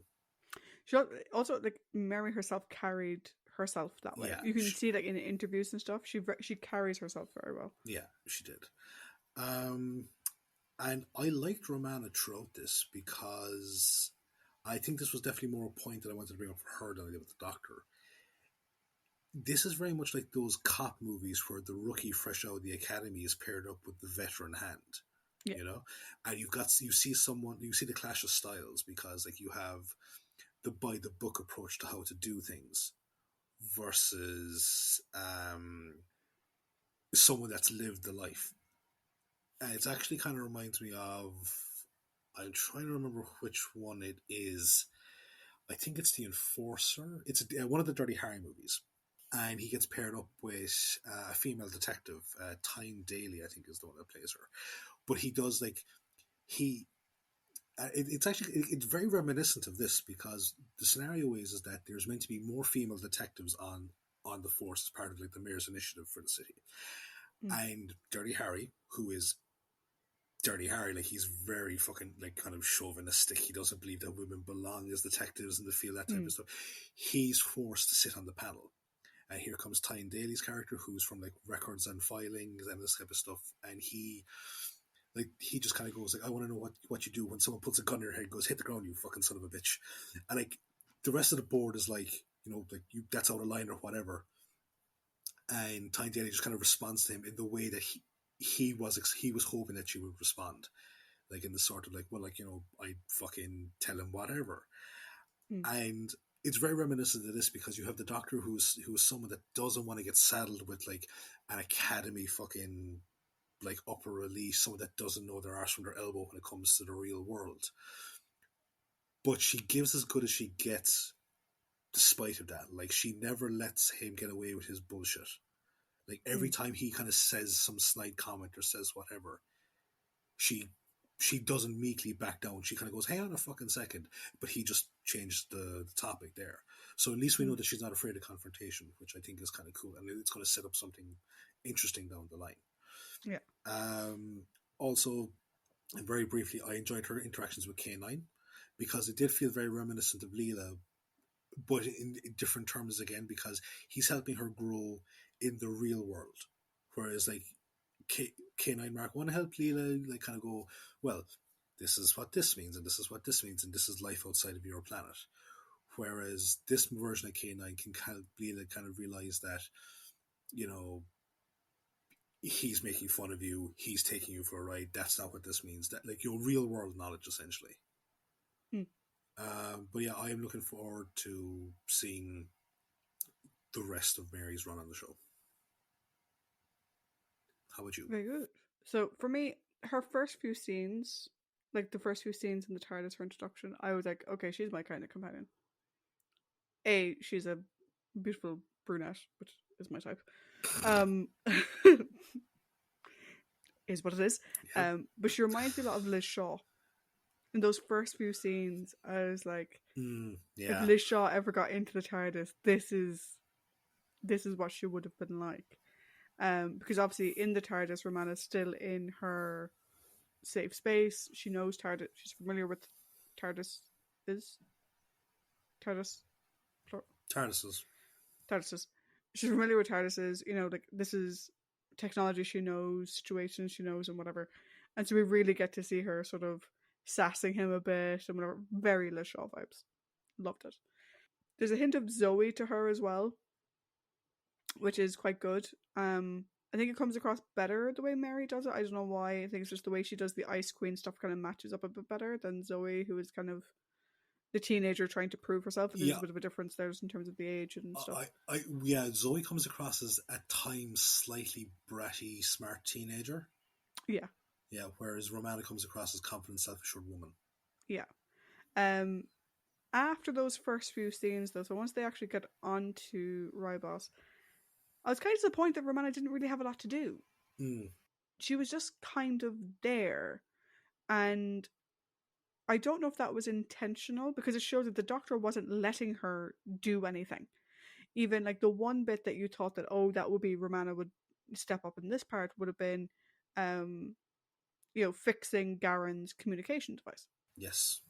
She also like Mary herself carried herself that way. Yeah, you can see like in interviews and stuff. She carries herself very well. Yeah, she did. And I liked Romana throughout this because I think this was definitely more a point that I wanted to bring up for her than I did with the Doctor. This is very much like those cop movies where the rookie fresh out of the academy is paired up with the veteran hand. Yeah. You know, and you see the clash of styles because like you have the by the book approach to how to do things versus someone that's lived the life. And it actually kind of reminds me of, I'm trying to remember which one it is. I think it's The Enforcer. It's one of the Dirty Harry movies. And he gets paired up with a female detective, Tyne Daly, I think is the one that plays her. But he does it's very reminiscent of this because the scenario is that there's meant to be more female detectives on the force as part of like the mayor's initiative for the city. And Dirty Harry, who is Dirty Harry, like he's very fucking like kind of chauvinistic. He doesn't believe that women belong as detectives in the field, that type of stuff. He's forced to sit on the panel. And here comes Tyne Daly's character, who's from like records and filings and this type of stuff. And he just kind of goes like, I want to know what you do when someone puts a gun in your head, goes, hit the ground, you fucking son of a bitch. And like the rest of the board is like, like that's out of line or whatever. And Tyne Daly just kind of responds to him in the way that he was hoping that you would respond, like in the sort of like, well, like I fucking tell him whatever. And it's very reminiscent of this because you have the Doctor who's someone that doesn't want to get saddled with like an academy fucking like upper release, someone that doesn't know their arse from their elbow when it comes to the real world. But she gives as good as she gets despite of that. Like she never lets him get away with his bullshit. Like every time he kind of says some snide comment or says whatever, she doesn't meekly back down. She kind of goes, hang on a fucking second. But he just changed the topic there. So at least we know that she's not afraid of confrontation, which I think is kind of cool. And it's going to set up something interesting down the line. Yeah. Also, very briefly, I enjoyed her interactions with K9 because it did feel very reminiscent of Leela, but in different terms again, because he's helping her grow in the real world. Whereas like K9 Mark 1 helped Leela like kind of go, well, this is what this means, and this is what this means, and this is life outside of your planet. Whereas this version of K9 can help Leela kind of realize that, he's making fun of you, he's taking you for a ride, that's not what this means. That like your real world knowledge, essentially. But yeah, I am looking forward to seeing the rest of Mary's run on the show. How about you? Very good. So for me, her first few scenes, like the first few scenes in the TARDIS, her introduction, I was like, okay, she's my kind of companion. She's a beautiful brunette, which is my type. Is what it is. Yep. But she reminds me a lot of Liz Shaw. In those first few scenes, I was like, if Liz Shaw ever got into the TARDIS, this is what she would have been like. Because obviously in the TARDIS, Romana's still in her safe space. She knows TARDIS. She's familiar with TARDIS. TARDISes. She's familiar with TARDISes. Like this is technology she knows, situations she knows, and whatever. And so we really get to see her sort of sassing him a bit and whatever. Very Liz Shaw vibes. Loved it. There's a hint of Zoe to her as well, which is quite good. I think it comes across better the way Mary does it. I don't know why. I think it's just the way she does the Ice Queen stuff kind of matches up a bit better than Zoe, who is kind of the teenager trying to prove herself. And there's a bit of a difference there in terms of the age and stuff. Zoe comes across as at times slightly bratty, smart teenager. Yeah. Yeah, whereas Romana comes across as confident, self-assured woman. Yeah. After those first few scenes, though, so once they actually get onto Ribos, I was kind of disappointed that Romana didn't really have a lot to do. She was just kind of there. And I don't know if that was intentional, because it showed that the Doctor wasn't letting her do anything. Even like the one bit that you thought that, that would be Romana would step up in this part would have been, fixing Garen's communication device. Yes.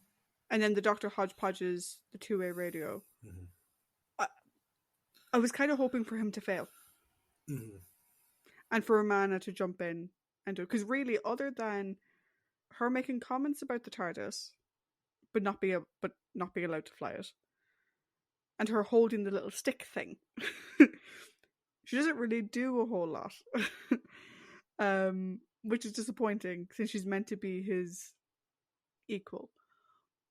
And then the Doctor hodgepodges the two-way radio. I was kind of hoping for him to fail. And for Romana to jump in and do it. Because really, other than her making comments about the TARDIS, but not being allowed to fly it, and her holding the little stick thing, she doesn't really do a whole lot. Which is disappointing, since she's meant to be his equal.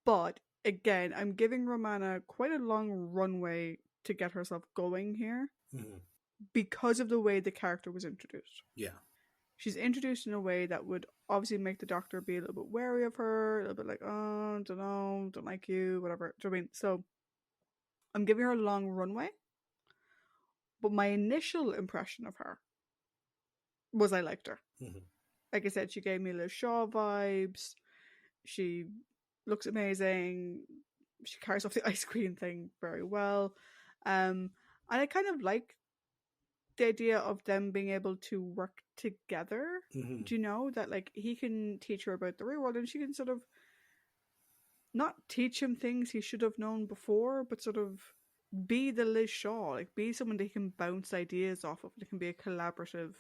But again, I'm giving Romana quite a long runway to get herself going here, because of the way the character was introduced. Yeah. She's introduced in a way that would obviously make the Doctor be a little bit wary of her, a little bit like, oh, don't know, don't like you, whatever. Do you know what I mean? So I'm giving her a long runway. But my initial impression of her was I liked her. Like I said, she gave me Liz Shaw vibes. She looks amazing. She carries off the Ice Queen thing very well. And I kind of like the idea of them being able to work together. Mm-hmm. Do you know that, like, he can teach her about the real world, and she can sort of not teach him things he should have known before, but sort of be the Liz Shaw, like be someone that he can bounce ideas off of. It can be a collaborative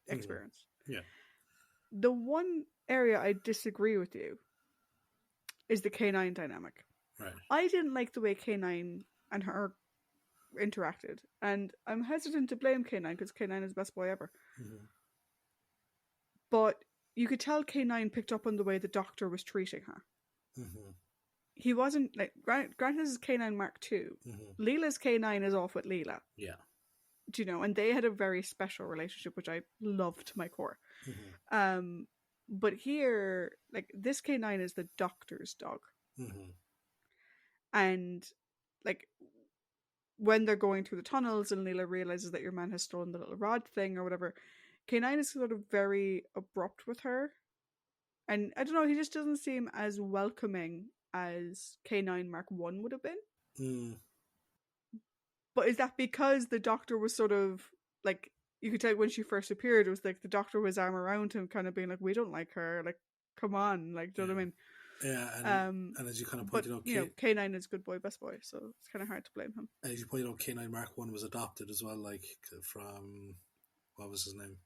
experience. Yeah. The one area I disagree with you is the K9 dynamic. Right. I didn't like the way K9 and her interacted, and I'm hesitant to blame K9 because K9 is the best boy ever. Mm-hmm. But you could tell K9 picked up on the way the Doctor was treating her. Mm-hmm. He wasn't like granted this is K9 Mark II. Mm-hmm. Leela's K9 is off with Leela. Yeah. Do you know? And they had a very special relationship, which I loved to my core. Mm-hmm. But here, like, this K9 is the Doctor's dog. Mm-hmm. And like when they're going through the tunnels and Leela realizes that your man has stolen the little rod thing or whatever, K9 is sort of very abrupt with her. And I don't know, he just doesn't seem as welcoming as K9 Mark 1 would have been. Mm. But is that because the Doctor was sort of like, you could tell when she first appeared, it was like the Doctor was arm around him, kind of being like, we don't like her, like, come on, like, do you know what I mean? Yeah, and as you kind of pointed out, K9 is good boy, best boy, so it's kind of hard to blame him. As you pointed out, K9 Mark 1 was adopted as well, like, from, what was his name?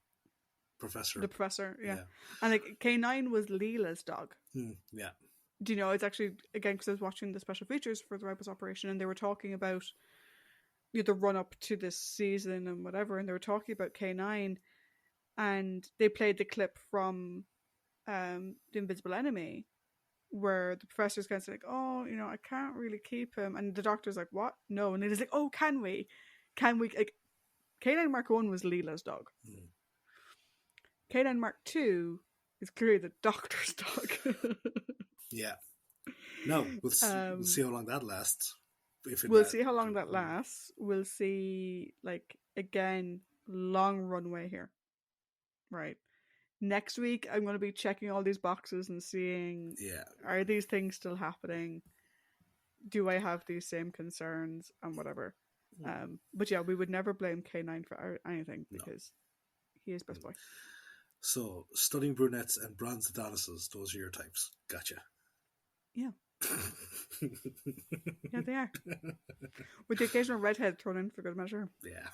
The Professor, yeah. And like, K9 was Leela's dog. Yeah. Do you know, it's actually, again, because I was watching the special features for the Ribos Operation, and they were talking about the run up to this season and whatever, and they were talking about K9, and they played the clip from The Invisible Enemy, where the professor's kind of like, oh, I can't really keep him, and the Doctor's like, what? No. And he's like, oh, can we like, K9 Mark 1 was Leela's dog. K9 Mark 2 is clearly the Doctor's dog. Yeah. No, we'll see how long that lasts. We'll see how long that lasts. We'll see, like, again, long runway here. Right. Next week, I'm going to be checking all these boxes and seeing, are these things still happening? Do I have these same concerns and whatever? But yeah, we would never blame K9 for anything because he is best boy. So, stunning brunettes and bronze Adonises, those are your types. Gotcha. Yeah. Yeah, they are. With the occasional redhead thrown in for good measure. Yeah.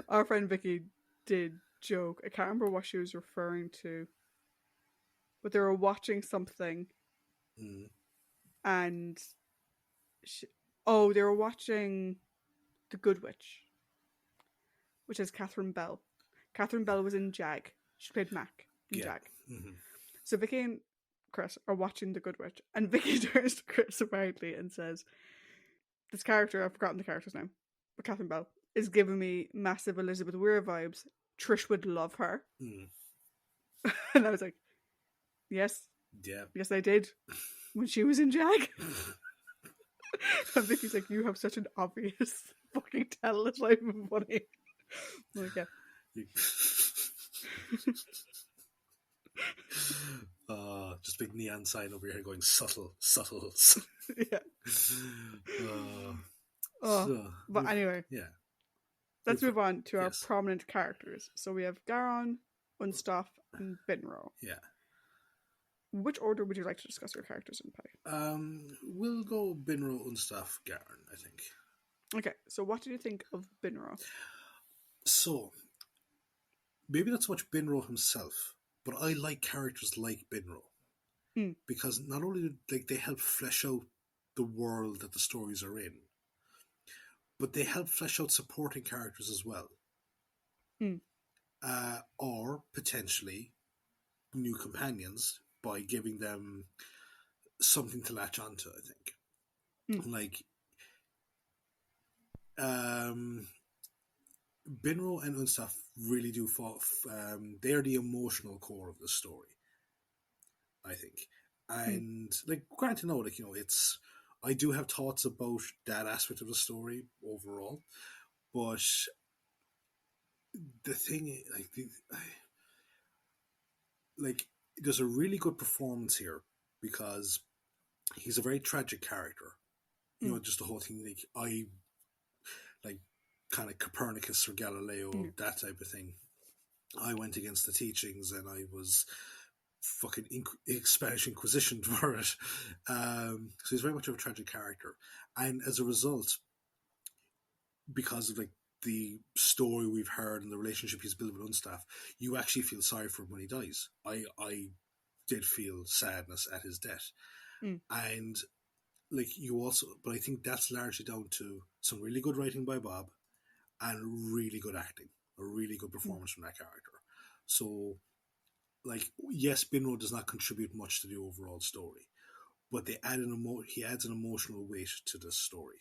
Our friend Vicky did joke. I can't remember what she was referring to, but they were watching something, and they were watching The Good Witch, which is Catherine Bell. Catherine Bell was in Jag. She played Mac in Jag. Mm-hmm. So Vicky and Chris are watching The Good Witch, and Vicky turns to Chris apparently and says, this character, I've forgotten the character's name, but Catherine Bell, is giving me massive Elizabeth Weir vibes. Trish would love her. And I was like, yes. Yeah. Yes, I did. When she was in Jag. And Vicky's like, you have such an obvious fucking tell. It's not even funny. I'm like, yeah. Just big neon sign over here going subtle. Yeah. But anyway. Yeah. Let's move on to our prominent characters. So we have Garon, Unstaff, and Binro. Yeah. Which order would you like to discuss your characters in, Paddy? We'll go Binro, Unstaff, Garon, I think. Okay, so what do you think of Binro? So, maybe not so much Binro himself, but I like characters like Binro. Because not only do they help flesh out the world that the stories are in, but they help flesh out supporting characters as well. Or potentially new companions by giving them something to latch onto, I think. Like, Binro and Unstaff really do fall. They are the emotional core of the story, I think. And, like, granted, no, like, it's... I do have thoughts about that aspect of the story overall, but the thing, there's a really good performance here because he's a very tragic character, You know, just the whole thing, like kind of Copernicus or Galileo, that type of thing. I went against the teachings and I was fucking Spanish Inquisition for it. So he's very much of a tragic character. And as a result, because of like the story we've heard and the relationship he's built with Unstaff, you actually feel sorry for him when he dies. I did feel sadness at his death. And like you also, but I think that's largely down to some really good writing by Bob and really good acting, a really good performance from that character. So, like, yes, Binro does not contribute much to the overall story, but he adds an emotional weight to this story.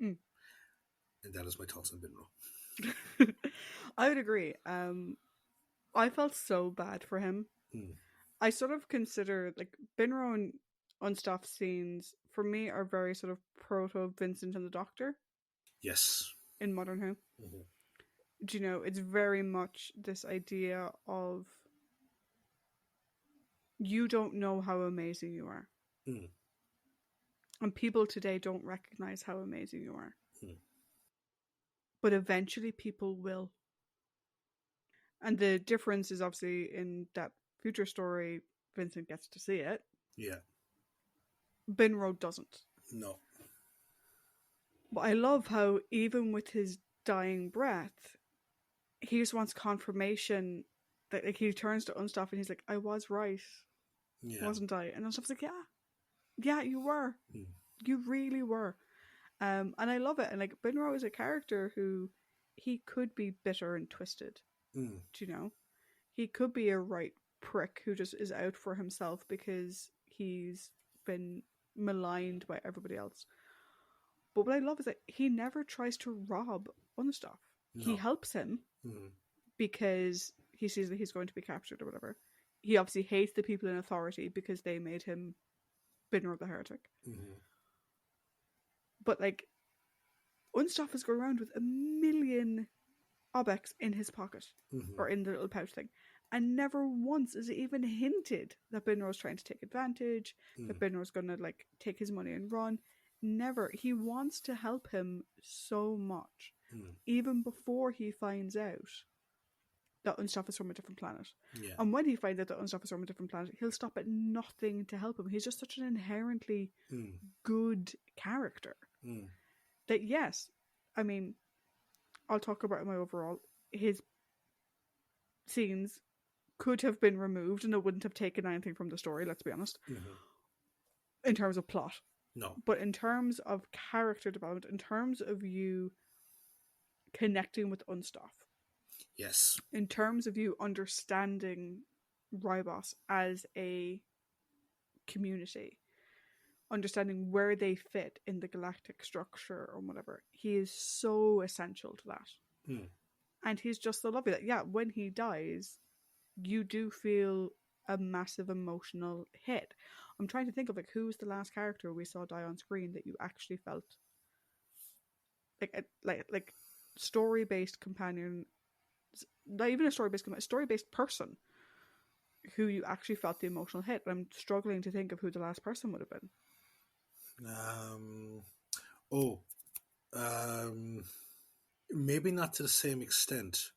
And that is my thoughts on Binro. I would agree. I felt so bad for him. I sort of consider, like, Binro and Unstaff scenes, for me, are very sort of proto Vincent and the Doctor. Yes. In Modern Who. Do you know, it's very much this idea of you don't know how amazing you are. And people today don't recognize how amazing you are. But eventually people will. And the difference is obviously in that future story, Vincent gets to see it. Yeah. Binro doesn't. No. But I love how even with his dying breath, he just wants confirmation that, like, he turns to Unstaff and he's like, I was right. Wasn't I? And Unstaff's like, yeah, you were. You really were. And I love it. And like, Binro is a character who he could be bitter and twisted. Do you know? He could be a right prick who just is out for himself because he's been maligned by everybody else. But what I love is that he never tries to rob Unstaff. No. He helps him because he sees that he's going to be captured or whatever. He obviously hates the people in authority because they made him Binro the Heretic. But like, Unstaff is going around with a million obex in his pocket or in the little pouch thing, and never once is it even hinted that Binro's trying to take advantage, that Binro's going to like take his money and run. Never. He wants to help him so much, even before he finds out that Unstaff is from a different planet. And when he finds out that Unstaff is from a different planet, he'll stop at nothing to help him. He's just such an inherently good character that, yes, I mean, I'll talk about my overall. His scenes could have been removed and it wouldn't have taken anything from the story, let's be honest, in terms of plot. No. But in terms of character development, in terms of you connecting with Unstaff. Yes. In terms of you understanding Ribos as a community, understanding where they fit in the galactic structure or whatever, he is so essential to that. And he's just so lovely that, when he dies, you do feel a massive emotional hit. I'm trying to think of like who's the last character we saw die on screen that you actually felt like story-based companion, not even a story-based person who you actually felt the emotional hit. I'm struggling to think of who the last person would have been. Maybe not to the same extent,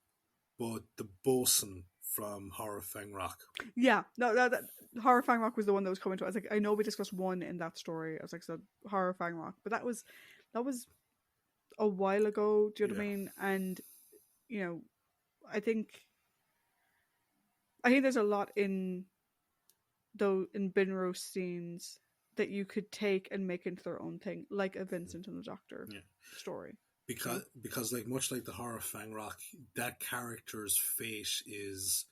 but the bosun from Horror Fang Rock. Yeah, no, that Horror Fang Rock was the one that was coming to. I was like, I know we discussed one in that story. I was like, so Horror Fang Rock, but that was a while ago. Do you know what I mean? And you know, I think there's a lot in Binro scenes that you could take and make into their own thing, like a Vincent and the Doctor story. Because like much like the Horror of Fang Rock, that character's fate is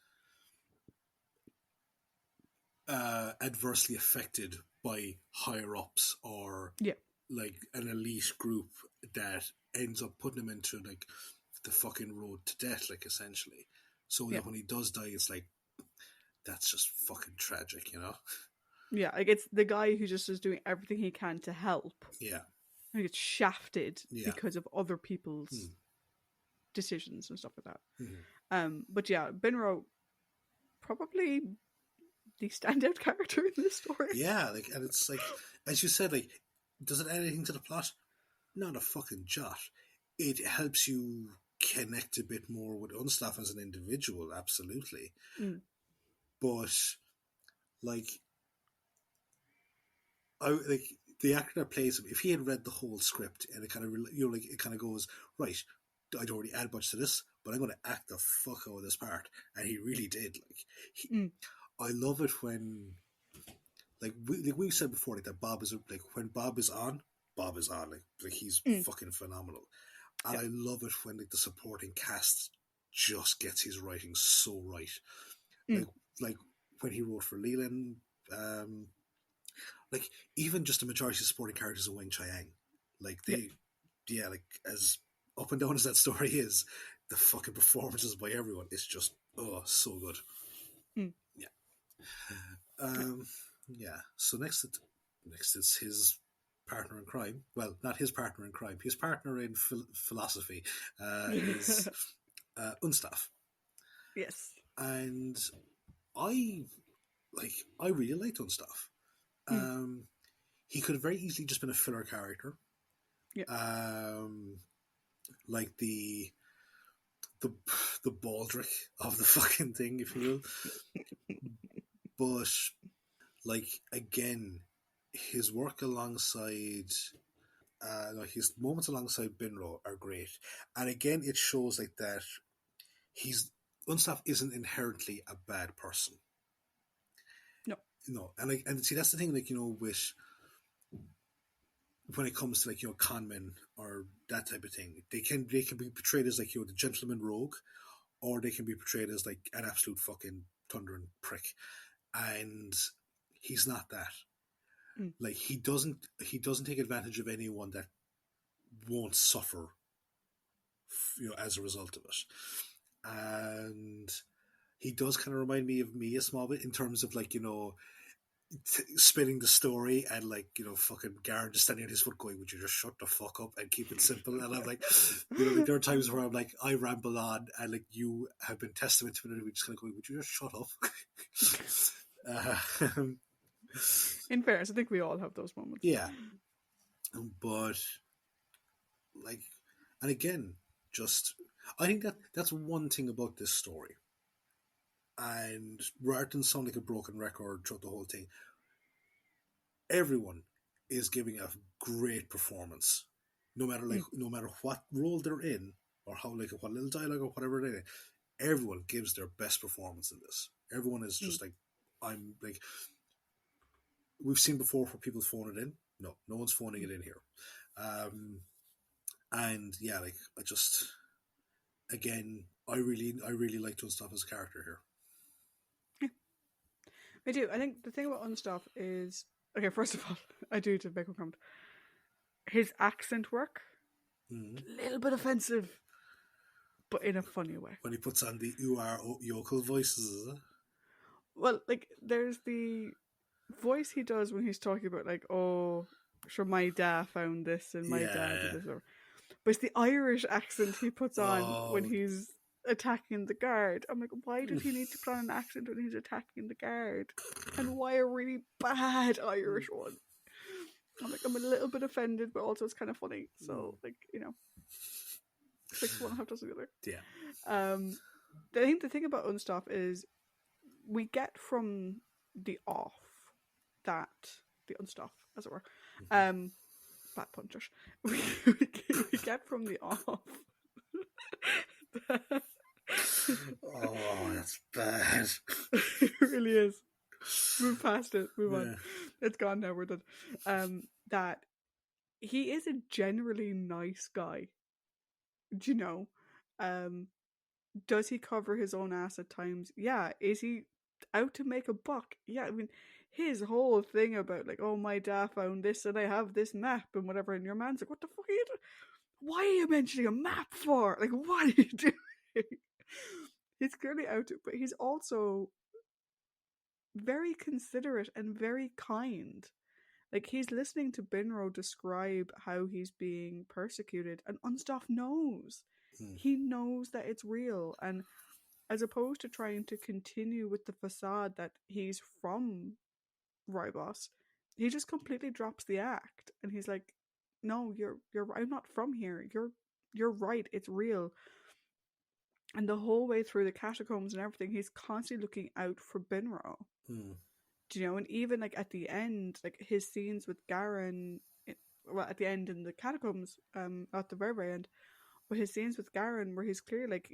adversely affected by higher ups or like an elite group that ends up putting him into like the fucking road to death, like essentially. So that when he does die, it's like that's just fucking tragic, you know? Yeah, like it's the guy who just is doing everything he can to help. Yeah. And gets shafted because of other people's decisions and stuff like that. But yeah, Binro, probably the standout character in this story. Yeah, like, and it's like, as you said, like, Does it add anything to the plot? Not a fucking jot. It helps you connect a bit more with Unstaff as an individual, absolutely. Mm. But like, like the actor that plays him, if he had read the whole script and it kind of like it kind of goes right, I don't really add much to this, but I'm going to act the fuck out of this part, and he really did. I love it when like we've said before, like that Bob is like when Bob is on, like he's fucking phenomenal, and I love it when like the supporting cast just gets his writing so right, like when he wrote for Leland. Like even just the majority of supporting characters of Wing Chiang, like like as up and down as that story is, the fucking performances by everyone is just so good. So next is his partner in crime. Well, not his partner in crime. His partner in philosophy is Unstaff. Yes. And I really liked Unstaff. He could have very easily just been a filler character. Yeah. Like the baldric of the fucking thing, if you will. But like again, his work alongside his moments alongside Binro are great. And again it shows like that Unstaff isn't inherently a bad person. No. And see that's the thing, like, you know, with when it comes to like, you know, con men or that type of thing, they can be portrayed as like, you know, the gentleman rogue, or they can be portrayed as like an absolute fucking thundering prick, and he's not that. Like he doesn't take advantage of anyone that won't suffer, you know, as a result of it. And he does kind of remind me of me a small bit in terms of like, you know, spinning the story, and like, you know, fucking Garen just standing on his foot going, would you just shut the fuck up and keep it simple? And I'm like, you know, like, there are times where I'm like, I ramble on, and like you have been testament to it, and we just kind of going, would you just shut up? In fairness, I think we all have those moments. Yeah. But like, and again, just I think that's one thing about this story. And rather than sound like a broken record throughout the whole thing, everyone is giving a great performance, no matter what role they're in, or how, like, what little dialogue or whatever they're in. Everyone gives their best performance in this. Everyone is just like, I'm like, we've seen before where people phone it in. No one's phoning it in here. And yeah, like, I just, again, I really liked Unstaff as a character here. I do. I think the thing about Unstaff is, okay, first of all, I do to make a comment. His accent work, a little bit offensive, but in a funny way. When he puts on the yokel voices, is it? Well, like, there's the voice he does when he's talking about, like, oh, sure, my dad found this and my dad did this. But it's the Irish accent he puts on when he's attacking the guard. I'm like, why did he need to put on an accent when he's attacking the guard? And why a really bad Irish one? I'm like, I'm a little bit offended, but also it's kind of funny. So, like, you know, 6 1 half dozen the other. Yeah. I think the thing about Unstaff is we get from the off that the Unstaff, as it were, bad punchers. We get from the off. Oh, that's bad. It really is. Move past it. Move on. It's gone now. We're done. That he is a generally nice guy. Do you know? Does he cover his own ass at times? Yeah. Is he out to make a buck? Yeah. I mean, his whole thing about, like, oh, my dad found this and I have this map and whatever, and your man's like, what the fuck are you doing? Why are you mentioning a map for? Like, what are you doing? He's clearly out to, but he's also very considerate and very kind. Like, he's listening to Binro describe how he's being persecuted, and Unstaff knows. He knows that it's real, and as opposed to trying to continue with the facade that he's from Ribos, he just completely drops the act, and he's like, "No, you're. I'm not from here. You're right. It's real." And the whole way through the catacombs and everything, he's constantly looking out for Binro. Mm. Do you know? And even like at the end, like his scenes with Garen, well, at the end in the catacombs, at the very, very end, but his scenes with Garen, where he's clearly like,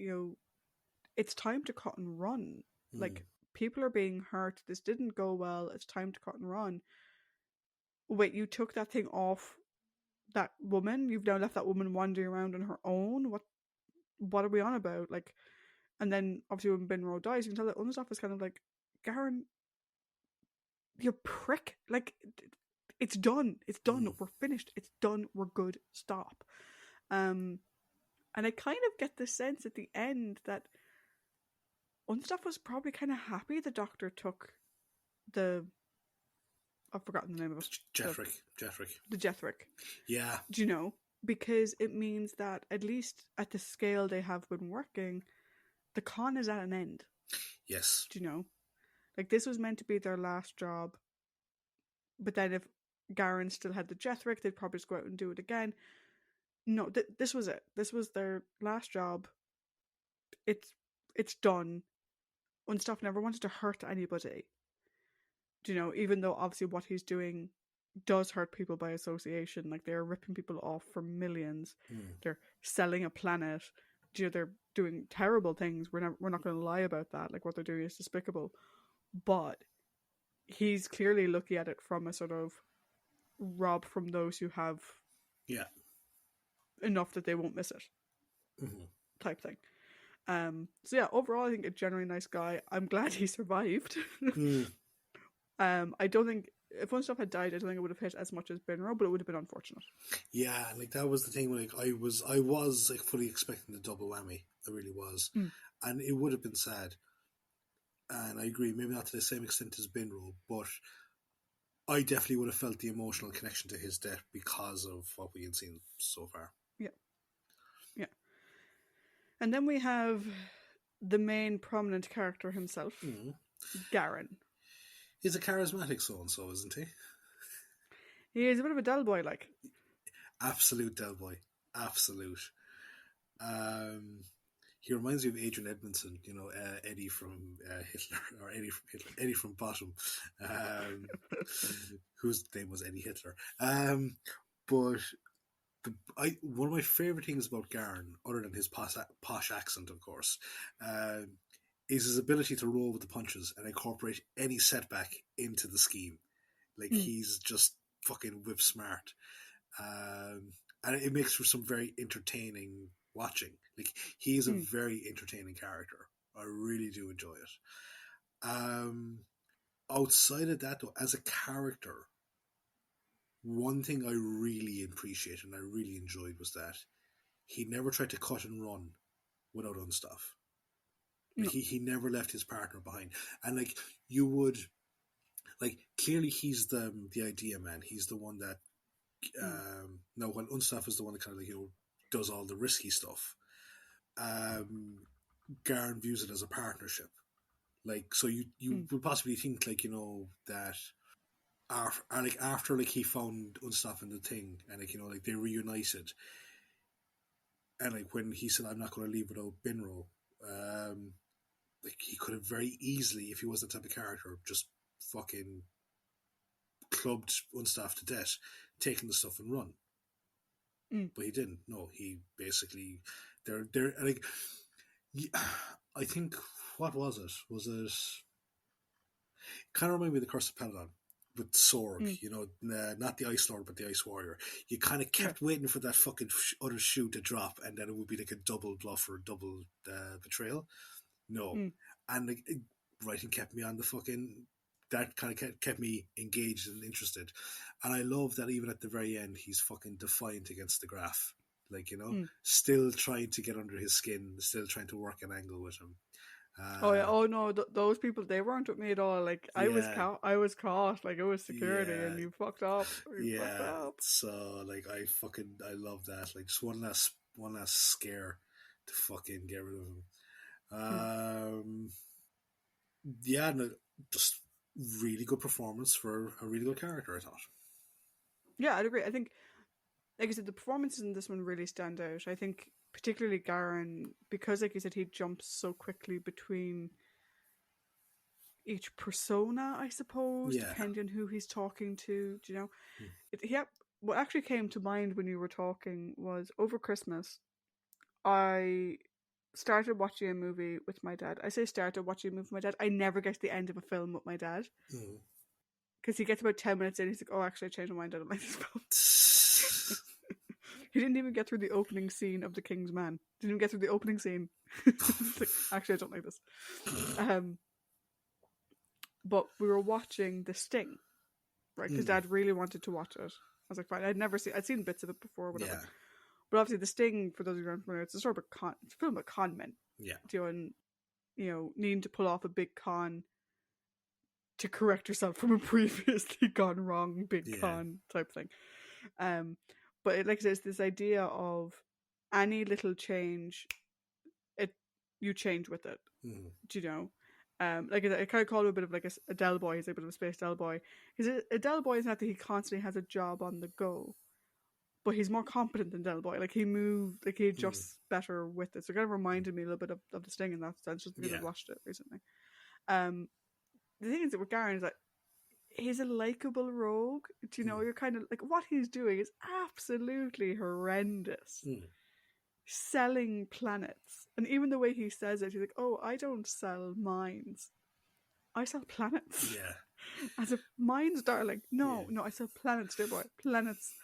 it's time to cut and run. Mm. Like, people are being hurt. This didn't go well. It's time to cut and run. Wait, you took that thing off that woman? You've now left that woman wandering around on her own? What are we on about? Like, and then obviously when Benro dies, you can tell that Unstoff is kind of like, Garen, you prick. Like, it's done. It's done. Mm. We're finished. It's done. We're good. Stop. And I kind of get the sense at the end that Unstoff was probably kind of happy the Doctor took the, I've forgotten the name of it. Jethric. The Jethric. Yeah. Do you know? Because it means that at least at the scale they have been working, the con is at an end. Yes. Do you know? Like, this was meant to be their last job. But then if Garen still had the Jethric, they'd probably just go out and do it again. No, this was it. This was their last job. It's done. Unstoff never wanted to hurt anybody. Do you know? Even though obviously what he's doing does hurt people by association. Like, they're ripping people off for millions. They're selling a planet. You know, they're doing terrible things. We're not going to lie about that. Like, what they're doing is despicable. But he's clearly looking at it from a sort of rob from those who have enough that they won't miss it type thing. So yeah, overall I think a generally nice guy. I'm glad he survived. I don't think if Unstoff had died, I don't think it would have hit as much as Benro, but it would have been unfortunate. Yeah, like that was the thing. Like I was like fully expecting the double whammy. I really was, and it would have been sad. And I agree, maybe not to the same extent as Benro, but I definitely would have felt the emotional connection to his death because of what we had seen so far. Yeah. And then we have the main prominent character himself, Garen. He's a charismatic so-and-so, isn't he? He is a bit of a Del Boy, like. Absolute Del Boy. Absolute. He reminds me of Adrian Edmondson, Eddie from Hitler, or Eddie from Bottom, whose name was Eddie Hitler. But one of my favourite things about Garen, other than his posh accent, of course, is his ability to roll with the punches and incorporate any setback into the scheme. Like, he's just fucking whip smart. And it makes for some very entertaining watching. Like, he is a very entertaining character. I really do enjoy it. Outside of that, though, as a character, one thing I really appreciated and I really enjoyed was that he never tried to cut and run without Unstoff. Like, he never left his partner behind. And like, you would, like, clearly he's the idea man. He's the one that now when Unstoff is the one that kind of like, does all the risky stuff. Garen views it as a partnership. Like, so you would possibly think, like, that after he found Unstoff in the thing, and like, like they reunited, and like when he said, "I'm not going to leave without Binro," like, he could have very easily, if he was the type of character, just fucking clubbed Unstoff to death, taken the stuff and run. But he didn't. No, he basically they're like, I think, what was it? Was it kind of reminded me of the Curse of Peladon with Sorg, not the Ice Lord but the Ice Warrior. You kind of kept waiting for that fucking other shoe to drop, and then it would be like a double bluff or a double betrayal. No, and like, writing kept me on the fucking. That kind of kept me engaged and interested, and I love that even at the very end he's fucking defiant against the Graf, like, still trying to get under his skin, still trying to work an angle with him. No, those people, they weren't with me at all. Like, I was caught. Like, it was security, and you fucked up. Fucked up. So like, I love that. Like, just one last scare to fucking get rid of him. No, just really good performance for a really good character, I thought. Yeah, I'd agree. I think, like I said, the performances in this one really stand out. I think particularly Garen, because like you said, he jumps so quickly between each persona, I suppose, Yeah. depending on who he's talking to. Do you know? What actually came to mind when you were talking was over Christmas, I started watching a movie with my dad. I say started watching a movie with my dad. I never get to the end of a film with my dad. Because he gets about 10 minutes in, he's like, oh, actually, I changed my mind. I don't like this film. He didn't even get through the opening scene of The King's Man. Didn't even get through the opening scene. Like, actually, I don't like this. But we were watching The Sting, right? Because Dad really wanted to watch it. I was like, fine. I'd seen bits of it before, whatever. Yeah. But obviously, The Sting, for those of you who aren't familiar, it's a sort of it's a film about con men. Yeah. And, needing to pull off a big con to correct yourself from a previously gone wrong big con type thing. But like I said, it's this idea of any little change, you change with it. Do you know? Like I kind of call him a bit of like a Del Boy. He's a bit of a space Del Boy. Because a Del Boy is not that he constantly has a job on the go, but he's more competent than Del Boy. Like he moved, like he adjusts better with it. So it kind of reminded me a little bit of The Sting in that sense, just because I've watched it recently. The thing is that with Garen is that he's a likable rogue. Do you know? You're kind of like, what he's doing is absolutely horrendous. Selling planets. And even the way he says it, he's like, oh, I don't sell mines. I sell planets. Yeah. As a mines, darling. No, I sell planets, dear boy. Planets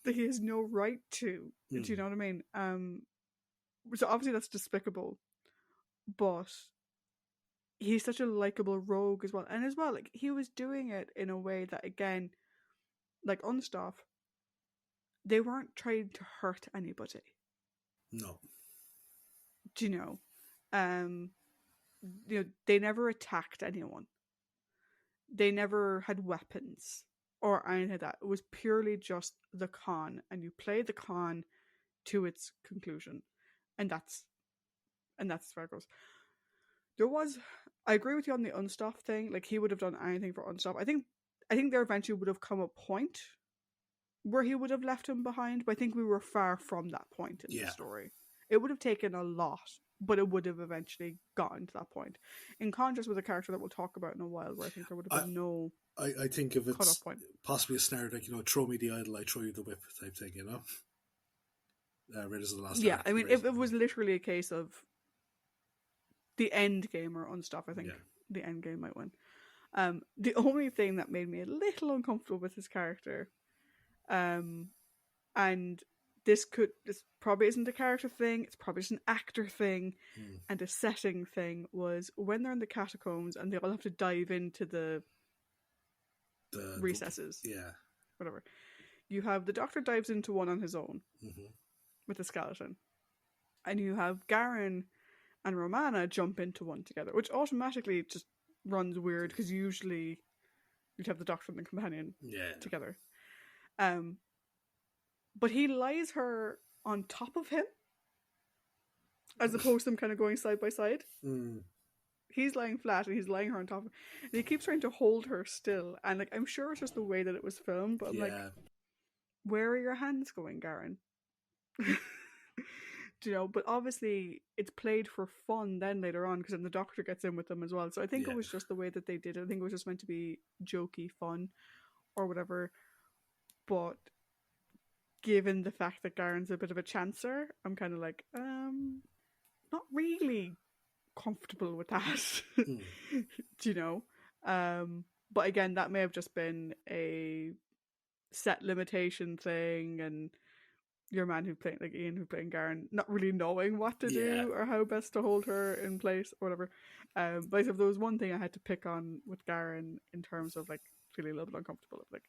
that he has no right to. Do you know what I mean? So obviously that's despicable. But he's such a likable rogue as well. And as well, like, he was doing it in a way that, again, like Unstaff, they weren't trying to hurt anybody. No. Do you know? They never attacked anyone. They never had weapons or anything like that. It was purely just the con, and you play the con to its conclusion, and that's where it goes. I agree with you on the Unstaff thing. Like, he would have done anything for Unstaff. I think there eventually would have come a point where he would have left him behind, but I think we were far from that point in the story. It would have taken a lot, but it would have eventually gotten to that point. In contrast with a character that we'll talk about in a while, where I think there would have been no I think if it's point. Possibly a snare, like, throw me the idol, I throw you the whip type thing, Raiders of the Lost Ark. I mean, if it was literally a case of the end game or Unstaff, I think the end game might win. The only thing that made me a little uncomfortable with his character, and this probably isn't a character thing, it's probably just an actor thing and a setting thing, was when they're in the catacombs and they all have to dive into the recesses. Whatever. You have the Doctor dives into one on his own with a skeleton. And you have Garen and Romana jump into one together, which automatically just runs weird because usually you'd have the Doctor and the companion together. But he lies her on top of him as opposed to them kind of going side by side. He's lying flat and he's lying her on top of him. And he keeps trying to hold her still. And like, I'm sure it's just the way that it was filmed, but I'm like, where are your hands going, Garen? Do you know? But obviously it's played for fun then later on, because then the Doctor gets in with them as well. So I think it was just the way that they did it. I think it was just meant to be jokey fun or whatever. But given the fact that Garen's a bit of a chancer, I'm kind of like, not really comfortable with that. Do you know? But again, that may have just been a set limitation thing, and your man who played, like Ian, who played Garen, not really knowing what to do or how best to hold her in place or whatever. But if there was one thing I had to pick on with Garen in terms of like feeling a little bit uncomfortable, like,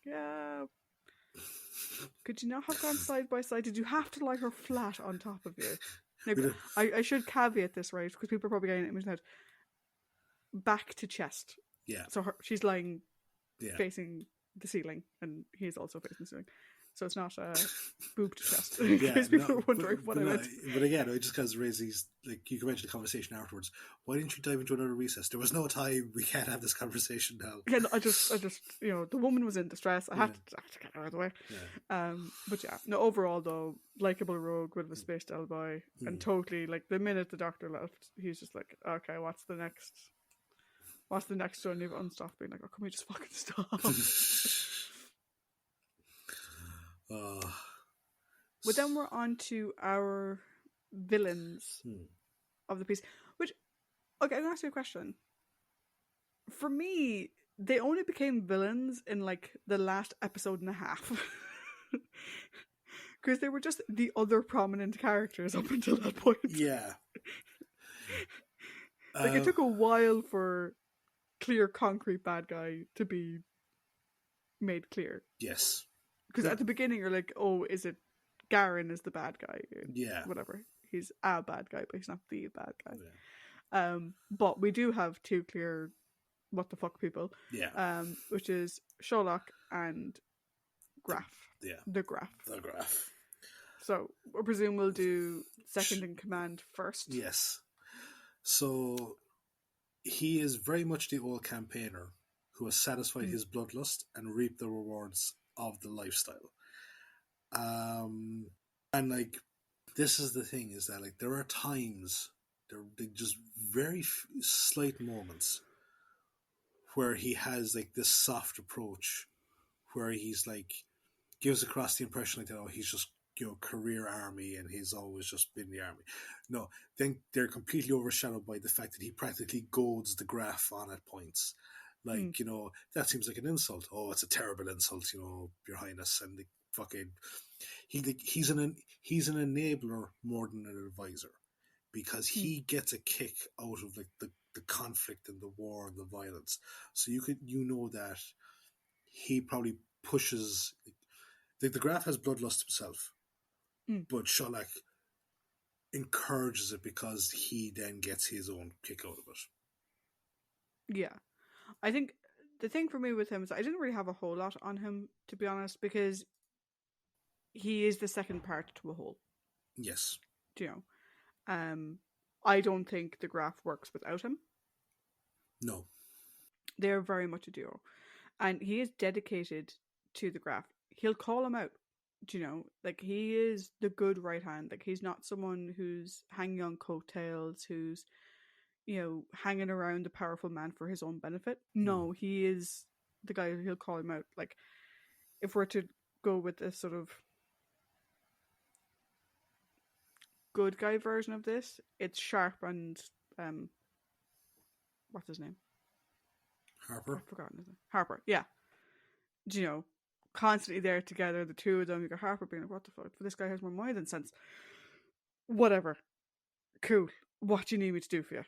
could you not have gone side by side? Did you have to lie her flat on top of you? Like, I should caveat this, right? Because people are probably getting it in their head. Back to chest. Yeah. So she's lying facing the ceiling, and he's also facing the ceiling. so it's not boob to chest. In case people are wondering what I meant. But again, it just kind of raises, like, you can mention the conversation afterwards. Why didn't you dive into another recess? There was no time. We can't have this conversation now. Yeah, no, I just, the woman was in distress. I had to get her out of the way. Yeah. But yeah, no. Overall, though, likable rogue with a spaced boy, and totally, like, the minute the doctor left, he's just like, okay, what's the next one? You've unstopped being like, oh, can we just fucking stop? But then we're on to our villains of the piece. Which, okay, I'm gonna ask you a question. For me, they only became villains in, like, the last episode and a half. Because they were just the other prominent characters up until that point. Yeah. Like, it took a while for clear, concrete bad guy to be made clear. Yes. Because at the beginning, you're like, oh, is it Garen is the bad guy? Yeah. Whatever. He's a bad guy, but he's not the bad guy. Yeah. But we do have two clear what the fuck people. Yeah. Which is Sherlock and Graf. Yeah. The Graf. The Graf. So I presume we'll do second in command first. Yes. So he is very much the old campaigner who has satisfied his bloodlust and reaped the rewards of the lifestyle. And, like, this is the thing, is that, like, there are times, there are just very slight moments where he has, like, this soft approach where he's, like, gives across the impression, like, that, oh, he's just, career army and he's always just been the army. No, then they're completely overshadowed by the fact that he practically goads the Graf on at points. Like, that seems like an insult. Oh, it's a terrible insult, Your Highness. And fucking, he's an enabler more than an advisor, because he gets a kick out of, like, the conflict and the war and the violence. So you know that he probably pushes. Like, the Graf has bloodlust himself, but Sherlock encourages it because he then gets his own kick out of it. Yeah. I think the thing for me with him is I didn't really have a whole lot on him, to be honest, because he is the second part to a whole. Yes. I don't think the Graf works without him. No. They're very much a duo. And he is dedicated to the Graf. He'll call him out. Like, he is the good right hand. Like, he's not someone who's hanging on coattails, who's, hanging around the powerful man for his own benefit. No, he is the guy who'll call him out. Like, if we're to go with this sort of good guy version of this, it's Sharp and what's his name? Harper. I've forgotten his name. Harper, yeah. Constantly there together, the two of them. You got Harper being like, what the fuck? This guy has more money than sense. Whatever. Cool. What do you need me to do for you?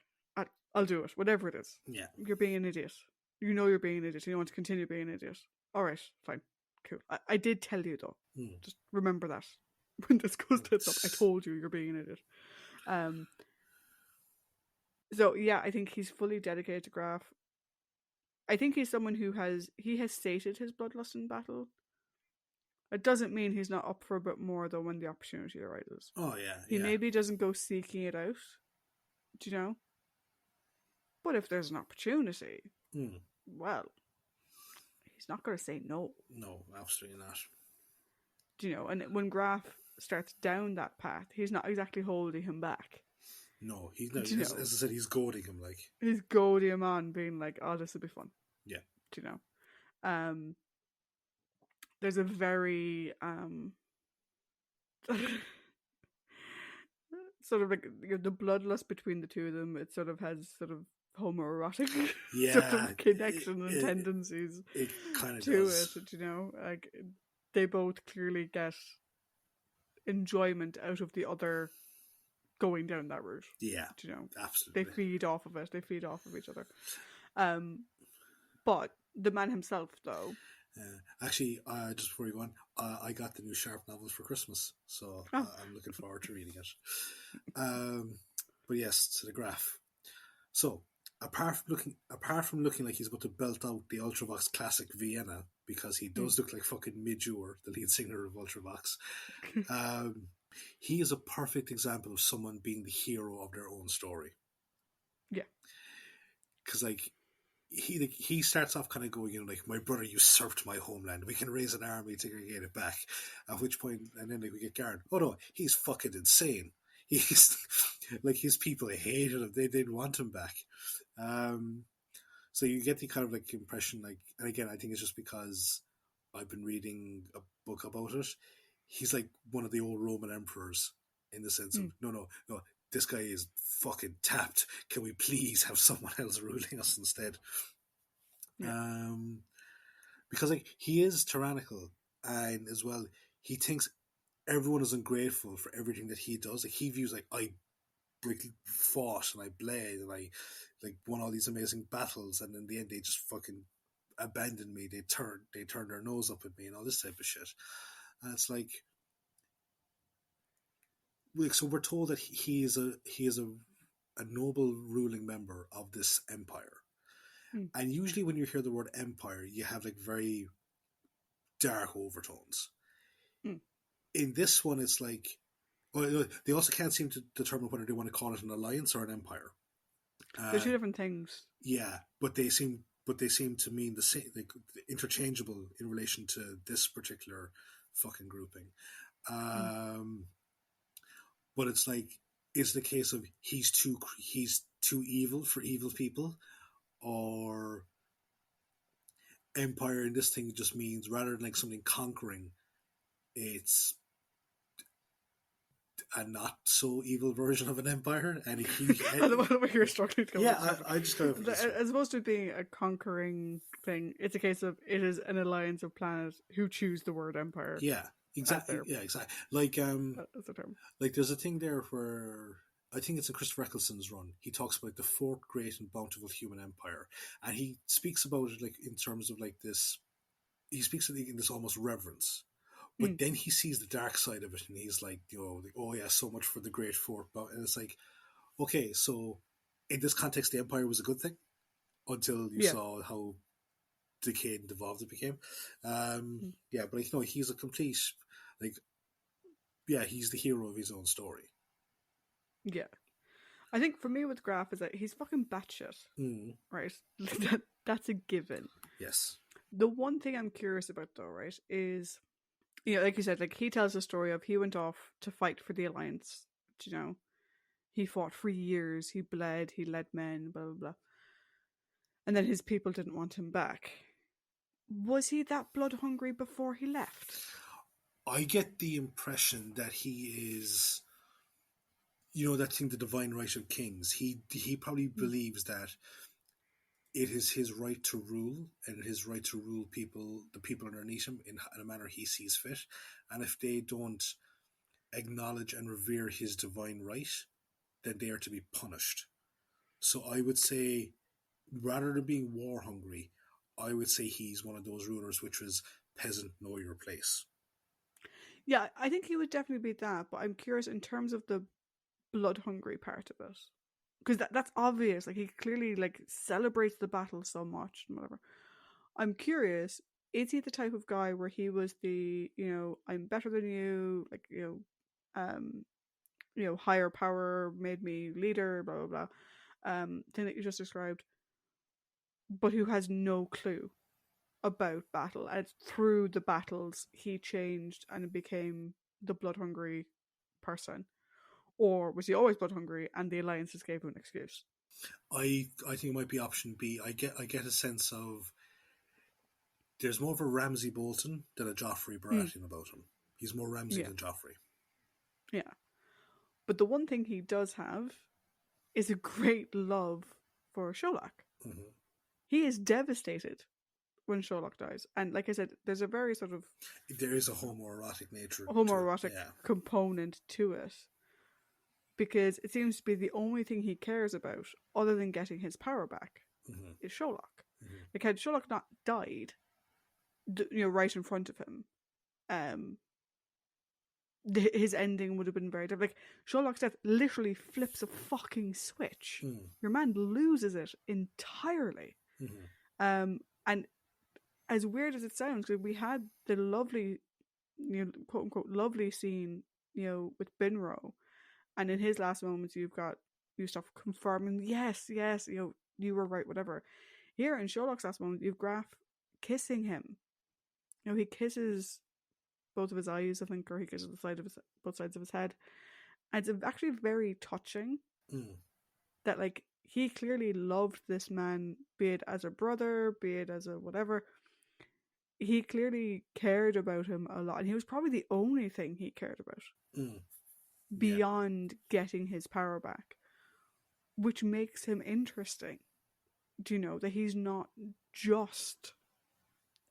I'll do it. Whatever it is. Yeah. You're being an idiot. You're being an idiot. You want to continue being an idiot. Alright, fine. Cool. I did tell you, though. Just remember that. When this goes tits up, I told you you're being an idiot. So, yeah, I think he's fully dedicated to Graf. I think he's someone who has stated his bloodlust in battle. It doesn't mean he's not up for a bit more, though, when the opportunity arises. Oh, yeah. He maybe doesn't go seeking it out, But if there's an opportunity, well, he's not going to say no. No, absolutely not. And when Graf starts down that path, he's not exactly holding him back. No, he's not. As I said, he's goading him, like. He's goading him on, being like, oh, this will be fun. Yeah. There's a very sort of like the bloodlust between the two of them. It sort of has sort of homoerotic sort of connection and tendencies it kind of to does. it. Like, they both clearly get enjoyment out of the other going down that route. Yeah, absolutely. They feed off of it. They feed off of each other. But the man himself, though. Actually, just before you go on, I got the new Sharp novels for Christmas, so I'm looking forward to reading it. But yes, to the Graf. So, apart from looking like he's about to belt out the Ultravox classic Vienna, because he does look like fucking Midjour, the lead singer of Ultravox. He is a perfect example of someone being the hero of their own story. Yeah. Because he starts off kind of going, like, my brother usurped my homeland. We can raise an army to get it back. At which point, and then we get Garen. Oh no, he's fucking insane. He's like, his people hated him. They didn't want him back. So you get the kind of like impression, like, and again, I think it's just because I've been reading a book about it. He's like one of the old Roman emperors in the sense of no, this guy is fucking tapped. Can we please have someone else ruling us instead? Yeah. Because like, he is tyrannical, and as well, he thinks everyone is ungrateful for everything that he does. Like, he views, like, I fought and I bled and I like won all these amazing battles, and in the end they just fucking abandoned me. They turned their nose up at me and all this type of shit. And it's like so we're told that he is a noble ruling member of this empire. And usually when you hear the word empire, you have like very dark overtones. In this one, it's like, well, they also can't seem to determine whether they want to call it an alliance or an empire. They're two different things. Yeah, but they seem to mean the same, like, interchangeable in relation to this particular fucking grouping. But it's like, it's the case of he's too evil for evil people, or empire in this thing just means, rather than like something conquering, it's a not so evil version of an empire. And I love the way you're struggling to go. Yeah, I just kind of, as opposed to being a conquering thing, it's a case of it is an alliance of planets who choose the word empire. Yeah, exactly. Yeah, exactly. Like that's a term. Like, there's a thing there where I think it's in Christopher Eccleston's run. He talks about the fourth great and bountiful human empire, and he speaks about it like in terms of like this. He speaks of it in this almost reverence, but then he sees the dark side of it, and he's like, oh yeah, so much for the great fourth. And it's like, okay, so in this context, the empire was a good thing until you saw how decayed and devolved it became. Yeah, but like, no, he's a complete, like, yeah, he's the hero of his own story. Yeah. I think for me with Graf is that he's fucking batshit. Right? That's a given. Yes. The one thing I'm curious about though, right, is, like you said, like, he tells the story of he went off to fight for the Alliance. He fought for years, he bled, he led men, blah, blah, blah. And then his people didn't want him back. Was he that blood hungry before he left? I get the impression that he is, that thing, the divine right of kings. He probably believes that it is his right to rule, and his right to rule the people underneath him in a manner he sees fit. And if they don't acknowledge and revere his divine right, then they are to be punished. So I would say, rather than being war hungry, I would say he's one of those rulers which was peasant, know your place. Yeah, I think he would definitely be that, but I'm curious in terms of the blood hungry part of it, because that's obvious. Like, he clearly like celebrates the battle so much and whatever. I'm curious, is he the type of guy where he was the, I'm better than you, like, higher power made me leader, blah blah blah, thing that you just described, but who has no clue about battle, and it's through the battles he changed and became the blood hungry person? Or was he always blood hungry and the alliances gave him an excuse? I think it might be option B. I get a sense of there's more of a Ramsay Bolton than a Joffrey Baratheon about him. He's more Ramsay than Joffrey. Yeah. But the one thing he does have is a great love for Sherlock. He is devastated when Sherlock dies. And like I said, there's a very sort of... There is a homoerotic nature. Homoerotic component to it. Because it seems to be the only thing he cares about, other than getting his power back, is Sherlock. Like, had Sherlock not died, right in front of him, his ending would have been very different. Like, Sherlock's death literally flips a fucking switch. Your man loses it entirely. And as weird as it sounds, because we had the lovely, quote unquote, lovely scene, with Binro, and in his last moments, you've got Gustav confirming, yes, you were right, whatever. Here in Sherlock's last moment, you've Graf kissing him. He kisses both of his eyes, I think, or he kisses both sides of his head. And it's actually very touching that, like, he clearly loved this man, be it as a brother, be it as a whatever. He clearly cared about him a lot, and he was probably the only thing he cared about beyond getting his power back, which makes him interesting. Do you know that he's not just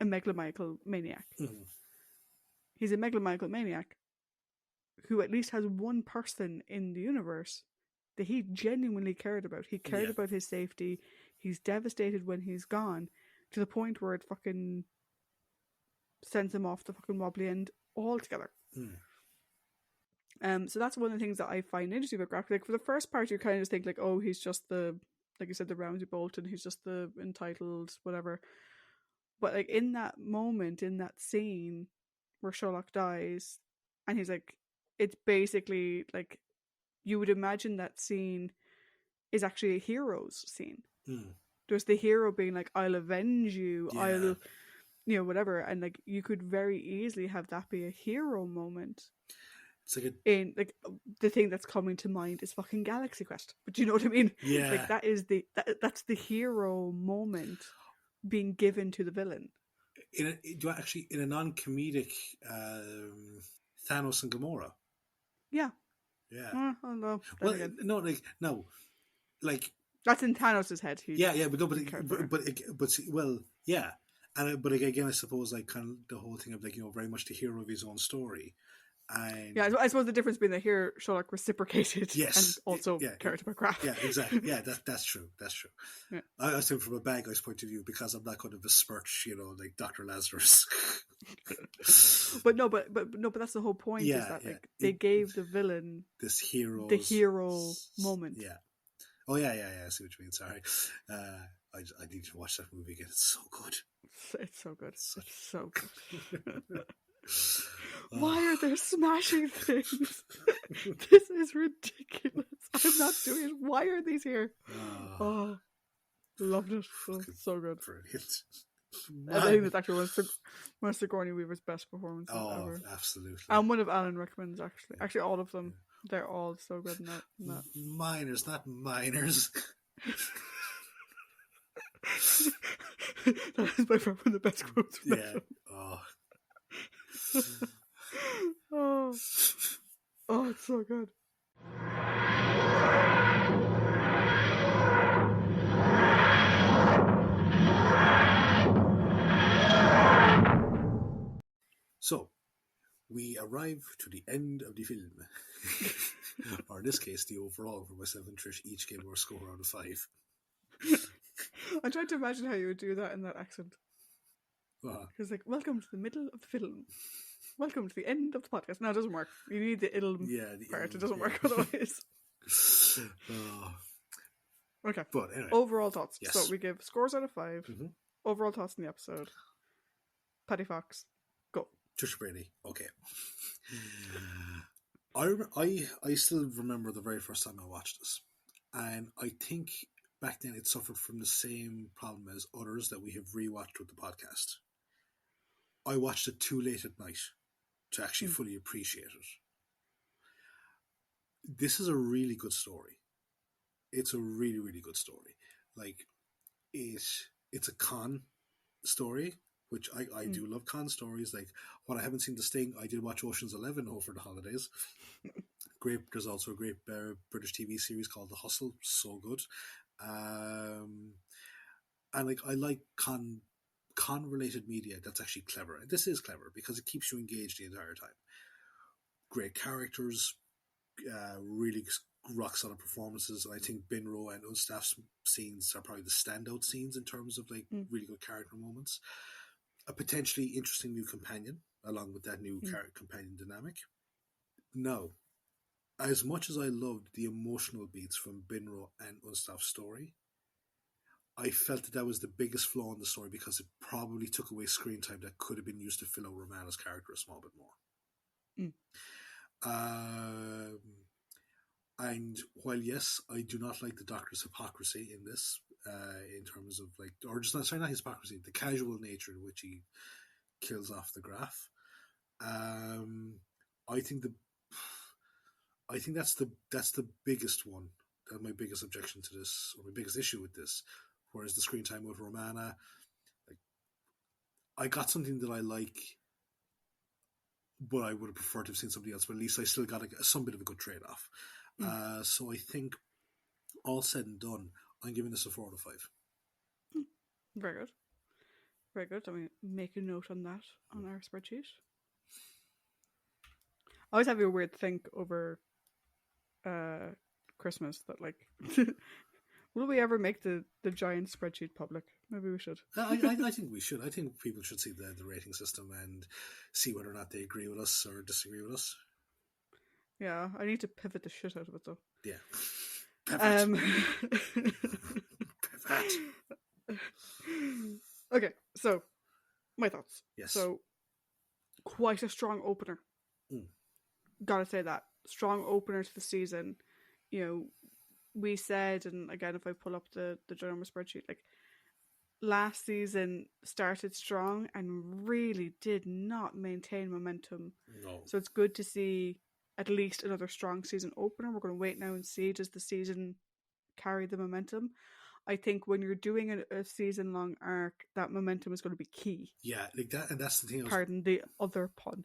a megalomaniacal maniac? He's a megalomaniacal maniac who at least has one person in the universe that he genuinely cared about. He cared about his safety. He's devastated when he's gone, to the point where it fucking sends him off the fucking wobbly end altogether. So that's one of the things that I find interesting about Graf. Like, for the first part, you kind of just think, like, oh, he's just the, like you said, the Ramsay Bolton. He's just the entitled whatever. But, like, in that moment, in that scene where Sherlock dies, and he's like, it's basically like, you would imagine that scene is actually a hero's scene. There's the hero being like, I'll avenge you, I'll, whatever, and like, you could very easily have that be a hero moment. It's like in, like, the thing that's coming to mind is fucking Galaxy Quest, but do you know what I mean? Yeah, like, that is that's the hero moment being given to the villain. In a non-comedic Thanos and Gamora. Yeah. Oh no. Well, no, like that's in Thanos' head. But again, I suppose, like, kind of the whole thing of, like, very much the hero of his own story. And yeah, I suppose the difference being that here Sherlock reciprocated, and also cared about Graf. Yeah, exactly. Yeah, that's true. That's true. Yeah. I was thinking from a bad guy's point of view, because I'm not going to besmirch, like Dr. Lazarus. but that's the whole point. Is that like they gave the villain the hero moment. Yeah. Oh yeah. I see what you mean. Sorry. I need to watch that movie again. It's so good. It's so good. It's so good. Why are they smashing things? This is ridiculous. I'm not doing it. Why are these here? Loved it. So good. Brilliant. I think that's actually one of Sigourney Weaver's best performances ever. Absolutely. And one of Alan Rickman's, actually. Actually, all of them. They're all so good in that. Minors, not minors. That is by far one of the best quotes from that film. Oh, it's so good. So, we arrive to the end of the film. Or in this case, the overall, where myself and Trish each gave our score out of 5. I tried to imagine how you would do that in that accent. It's like, welcome to the middle of the film. Welcome to the end of the podcast. No, it doesn't work. You need the ilm part. It doesn't work otherwise. Okay. But anyway. Overall thoughts. Yes. So we give scores out of 5. Overall thoughts in the episode. Paddy Fox, go. Tricia Brady. Okay. I still remember the very first time I watched this, and I think back then it suffered from the same problem as others that we have rewatched with the podcast. I watched it too late at night to actually fully appreciate it. This is a really good story. It's a really, really good story. Like, it's a con story, which I do love con stories. Like, when I haven't seen The Sting, I did watch Ocean's 11 over the holidays. Great. There's also a great British TV series called The Hustle. So good. And like, I like con related media that's actually clever. And this is clever because it keeps you engaged the entire time. Great characters, really rock solid performances. And I think Binro and Unstaff's scenes are probably the standout scenes in terms of, like, really good character moments. A potentially interesting new companion along with that new companion dynamic. Now, as much as I loved the emotional beats from Binro and Unstaff's story, I felt that was the biggest flaw in the story because it probably took away screen time that could have been used to fill out Romana's character a small bit more. Mm. And while yes, I do not like the Doctor's hypocrisy in this, in terms of like, or just not his hypocrisy, the casual nature in which he kills off the Graph. I think that's the biggest one. That's my biggest objection to this, or my biggest issue with this. Whereas the screen time with Romana, like, I got something that I like, but I would have preferred to have seen somebody else. But at least I still got some bit of a good trade off. So I think, all said and done, I'm giving this a 4 out of 5. Very good. Very good. I mean, make a note on that on our spreadsheet. I always have a weird think over Christmas that, like, will we ever make the giant spreadsheet public? Maybe we should. I think we should. I think people should see the rating system and see whether or not they agree with us or disagree with us. Yeah, I need to pivot the shit out of it, though. Yeah. Pivot. Okay, so my thoughts. Yes. So, quite a strong opener. Gotta say that. Strong opener to the season. You know, we said, and again, if I pull up the general spreadsheet, like, last season started strong and really did not maintain momentum. No. So it's good to see at least another strong season opener. We're going to wait now and see, does the season carry the momentum? I think when you're doing a season-long arc, that momentum is going to be key. Yeah, like that, and that's the thing. Pardon the other pun.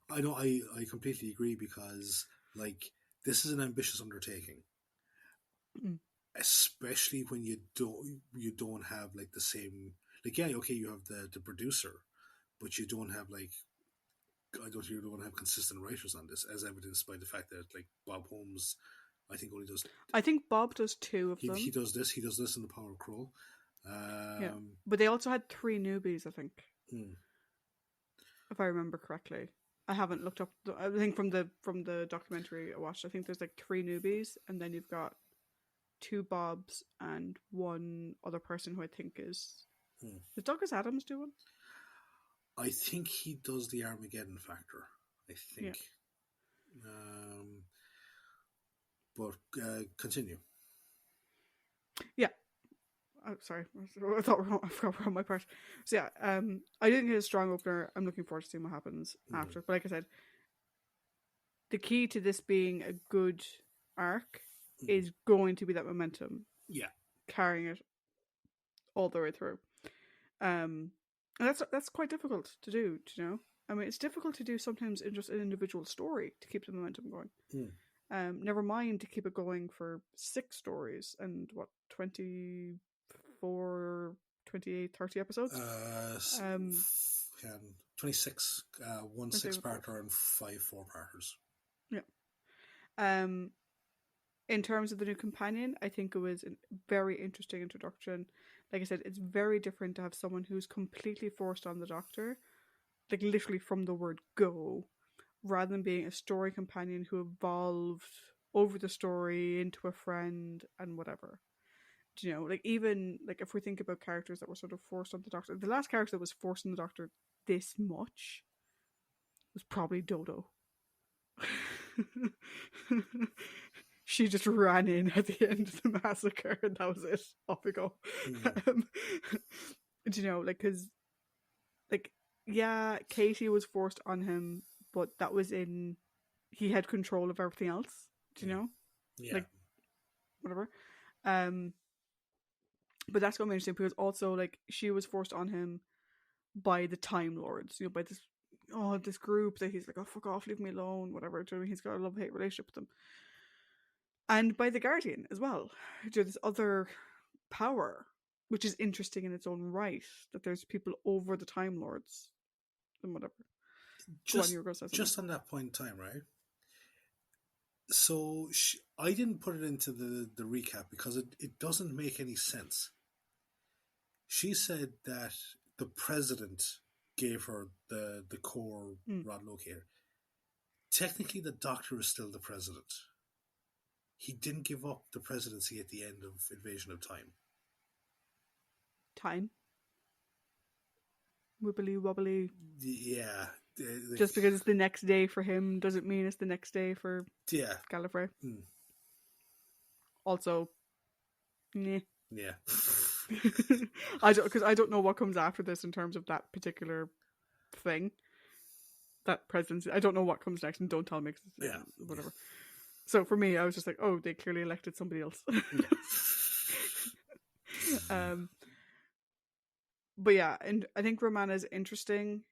I know, I completely agree, because, like, this is an ambitious undertaking, especially when you don't have, like, the same, like, yeah, okay, you have the producer, but you don't have, like, you don't have consistent writers on this, as evidenced by the fact that, like, Bob Holmes, I think, only does. I think Bob does 2 of them. He does this. He does this in The Power of Crow. Yeah, but they also had 3 newbies, I think, if I remember correctly. I haven't looked up. I think from the documentary I watched, I think there's like 3 newbies, and then you've got 2 Bobs and 1 other person who I think is. Does Douglas Adams do one? I think he does the Armageddon Factor. I think. Yeah. But continue. Yeah. Oh, sorry. I forgot we're on my part. So yeah, I didn't get a strong opener. I'm looking forward to seeing what happens after. But like I said, the key to this being a good arc is going to be that momentum. Yeah. Carrying it all the way through. And that's quite difficult to do, you know? I mean, it's difficult to do sometimes in just an individual story to keep the momentum going. Never mind to keep it going for 6 stories and 24, 28, 30 episodes? 26, 1 6-parter and 5 4-parters. Yeah. In terms of the new companion, I think it was a very interesting introduction. Like I said, it's very different to have someone who's completely forced on the Doctor, like literally from the word go, rather than being a story companion who evolved over the story into a friend and whatever. Do you know, like, even like if we think about characters that were sort of forced on the Doctor, the last character that was forced on the Doctor this much was probably Dodo. She just ran in at the end of the massacre and that was it. Off we go. Do you know, like, because, like, yeah, Katie was forced on him, but that was he had control of everything else. Do you know? Yeah. Like, whatever. But that's going to be interesting because also, like, she was forced on him by the Time Lords, you know, by this group that he's like, oh, fuck off, leave me alone, whatever. Do you know what I mean? He's got a love-hate relationship with them. And by the Guardian as well. You know, this other power, which is interesting in its own right, that there's people over the Time Lords and whatever. Just on that point in time, right? So I didn't put it into the recap because it doesn't make any sense. She said that the president gave her the core rod locator. technically the Doctor is still the president. He didn't give up the presidency at the end of Invasion of Time. Time. Wibbly wobbly. Yeah. Just because it's the next day for him doesn't mean it's the next day for Gallifrey. Mm. Also, yeah. I don't know what comes after this in terms of that particular thing. That presidency. I don't know what comes next, and don't tell me. Whatever. Yeah. So for me, I was just like, oh, they clearly elected somebody else. But yeah, and I think Romana's interesting.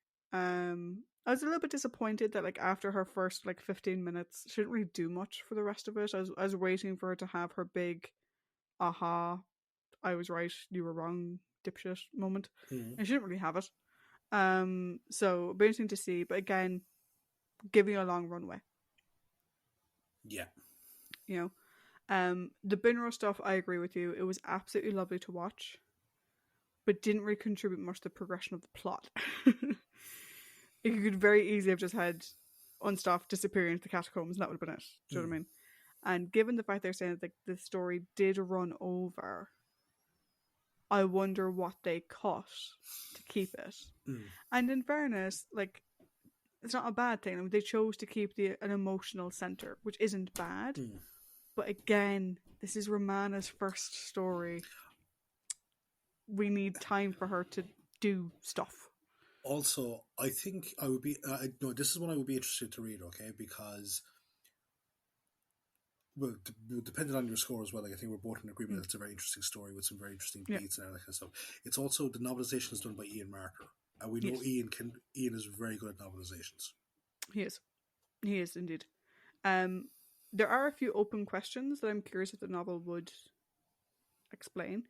I was a little bit disappointed that like after her first like 15 minutes, she didn't really do much for the rest of it. I was waiting for her to have her big, aha, I was right, you were wrong, dipshit moment, and she didn't really have it. So it'll be interesting to see. But again, giving a long runway. Yeah. You know, the Binro stuff, I agree with you. It was absolutely lovely to watch, but didn't really contribute much to the progression of the plot. You could very easily have just had Unstaff disappear into the catacombs, and that would have been it. Do you know what I mean? And given the fact they're saying that the story did run over, I wonder what they cut to keep it. And in fairness, like, it's not a bad thing. I mean, they chose to keep an emotional center, which isn't bad. But again, this is Romana's first story. We need time for her to do stuff. Also, I think I would be... no, this is one I would be interested to read, okay? Because... Well, depending on your score as well, like, I think we're both in agreement that it's a very interesting story with some very interesting beats and all that kind of stuff. It's also... The novelization is done by Ian Marker. And we know Ian is very good at novelizations. He is indeed. There are a few open questions that I'm curious if the novel would explain.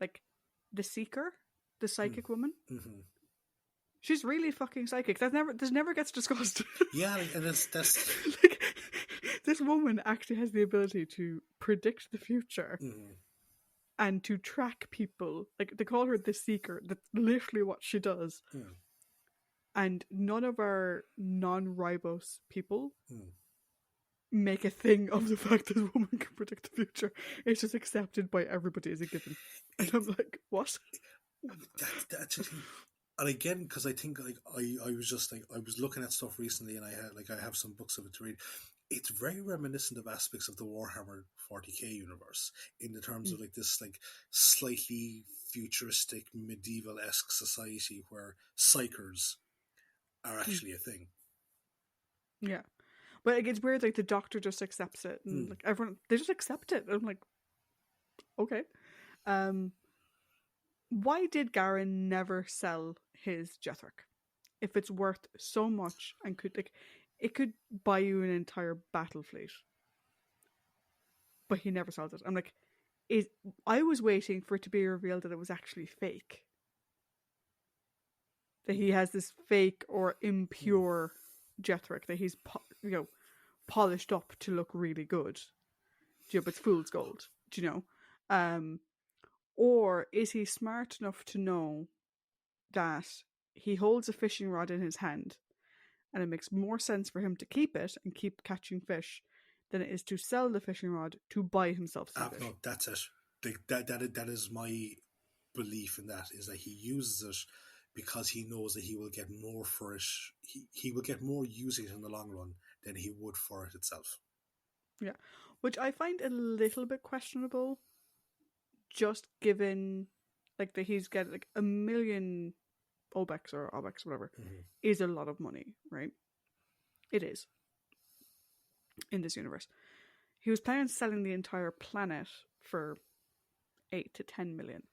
Like, the Seeker, the psychic woman. Mm-hmm. She's really fucking psychic. This never gets discussed. Yeah, and that's like, this woman actually has the ability to predict the future and to track people. Like, they call her the Seeker. That's literally what she does. And none of our non-Ribos people make a thing of the fact that a woman can predict the future. It's just accepted by everybody as a given. And I'm like, what? That's and again, because I think like I was just like, I was looking at stuff recently, and I have some books of it to read. It's very reminiscent of aspects of the Warhammer 40k universe in the terms of like this like slightly futuristic medieval-esque society where psychers are actually a thing. Yeah. But like, it's weird, like the Doctor just accepts it, and like everyone, they just accept it. I'm like, okay. Why did Garen never sell his Jethric? If it's worth so much and it could buy you an entire battle fleet, but he never sells it. I'm like, I was waiting for it to be revealed that it was actually fake. That he has this fake or impure Jethric that he's polished up to look really good. But it's fool's gold. Do you know? Or is he smart enough to know that he holds a fishing rod in his hand, and it makes more sense for him to keep it and keep catching fish than it is to sell the fishing rod to buy himself some fish? No, that's it. That is my belief in that, is that he uses it because he knows that he will get more for it. He will get more using it in the long run than he would for it itself. Yeah. Which I find a little bit questionable, just given like that he's getting like 1 million Obex or Obex, whatever, is a lot of money, right? It is. In this universe. He was planning on selling the entire planet for 8 to 10 million.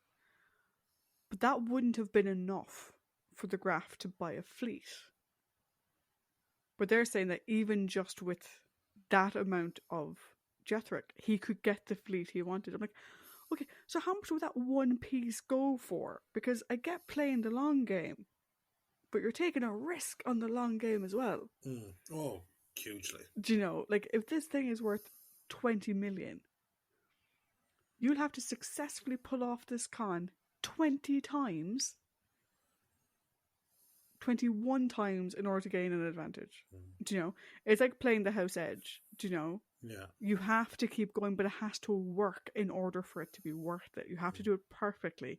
But that wouldn't have been enough for the Graph to buy a fleet. But they're saying that even just with that amount of Jethric, he could get the fleet he wanted. I'm like, okay, so how much would that one piece go for? Because I get playing the long game, but you're taking a risk on the long game as well. Oh, hugely. Do you know, like, if this thing is worth 20 million, you'll have to successfully pull off this con 20 times 21 times in order to gain an advantage. Mm. Do you know? It's like playing the house edge. Do you know? Yeah. You have to keep going, but it has to work in order for it to be worth it. You have to do it perfectly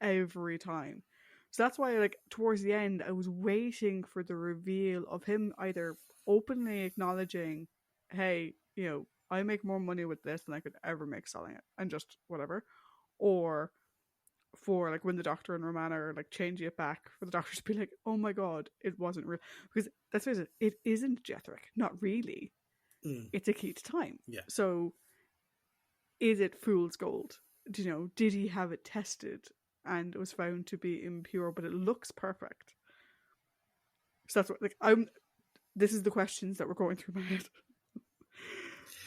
every time. So that's why, like, towards the end, I was waiting for the reveal of him either openly acknowledging, hey, you know, I make more money with this than I could ever make selling it, and just whatever, or for like when the Doctor and Romana are like changing it back, for the Doctor to be like, oh my god, it wasn't real. Because let's face it isn't Jethric. Not really. It's a key to time. Yeah. So is it fool's gold? Do you know, did he have it tested and it was found to be impure, but it looks perfect? So that's what, like, this is the questions that were going through my head.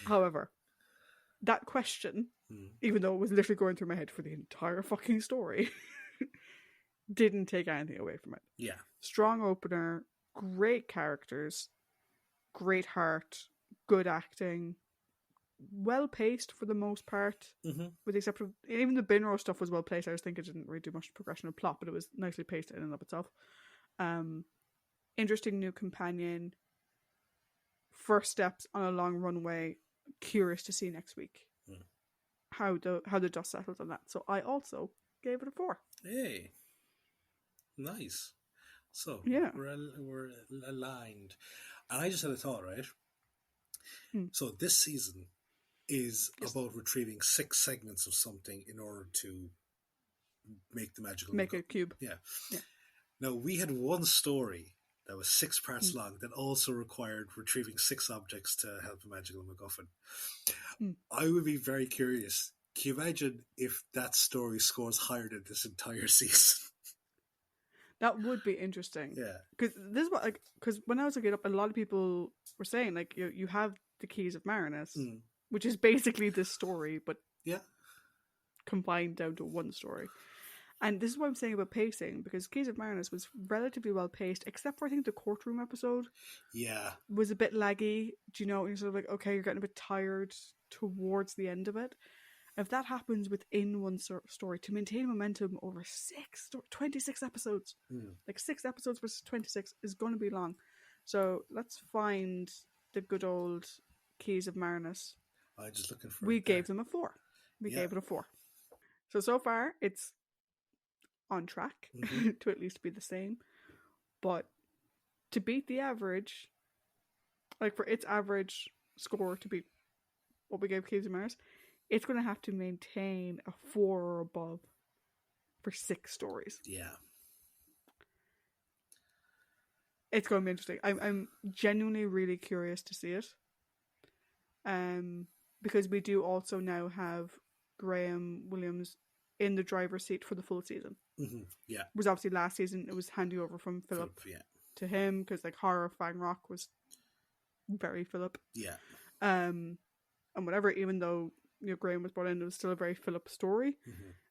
However, that question, even though it was literally going through my head for the entire fucking story, didn't take anything away from it. Yeah. Strong opener, great characters, great heart, good acting, well paced for the most part, with the exception of even the Binro stuff was well paced. I just think it didn't really do much progression of plot, but it was nicely paced in and of itself. Interesting new companion. First steps on a long runway. Curious to see next week how the dust settles on that. So I also gave it a 4. Hey, nice. So yeah, we're aligned. And I just had a thought, right? So this season is about retrieving 6 segments of something in order to make the magical make a cube. Yeah. Now, we had one story that was 6 parts long that also required retrieving 6 objects to help a magical MacGuffin. I would be very curious. Can you imagine if that story scores higher than this entire season? That would be interesting. Yeah. Because this is what, like, because when I was looking it up, a lot of people were saying, like, you have the Keys of Marinus, which is basically this story, but combined down to one story. And this is what I'm saying about pacing, because Keys of Marinus was relatively well paced, except for I think the courtroom episode. Yeah. Was a bit laggy. Do you know? You're sort of like, okay, you're getting a bit tired towards the end of it. If that happens within one story, to maintain momentum over 26 episodes, like 6 episodes versus 26 is going to be long. So let's find the good old Keys of Marinus. I'm just looking for. We gave them a 4. We gave it a 4. So far it's on track to at least be the same, but to beat the average, like for its average score to be what we gave Keys of Marinus, it's going to have to maintain a 4 or above for 6 stories. Yeah. It's going to be interesting. I'm genuinely really curious to see it. Because we do also now have Graham Williams in the driver's seat for the full season. Yeah. It was obviously last season, it was handing over from Philip to him, because like Horror of Fang Rock was very Philip. Yeah. And whatever, even though Graham was brought in, it was still a very Philip story.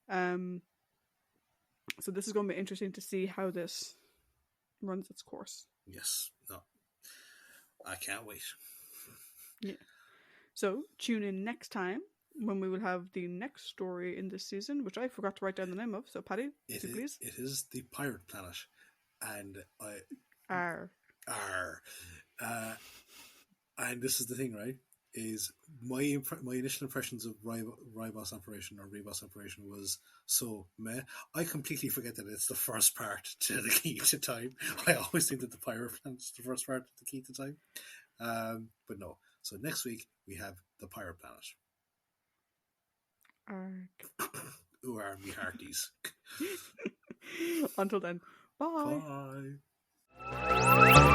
So this is going to be interesting to see how this runs its course. Yes. No. I can't wait. Yeah. So tune in next time when we will have the next story in this season, which I forgot to write down the name of. So Paddy, please. It is the Pirate Planet, and and this is the thing, right? Is my initial impressions of Ribos Operation was so meh. I completely forget that it's the first part to the Key to Time. I always think that the Pirate Planet is the first part to the Key to Time, but no. So next week we have the Pirate Planet. Who are me hearties? Until then, bye. Bye.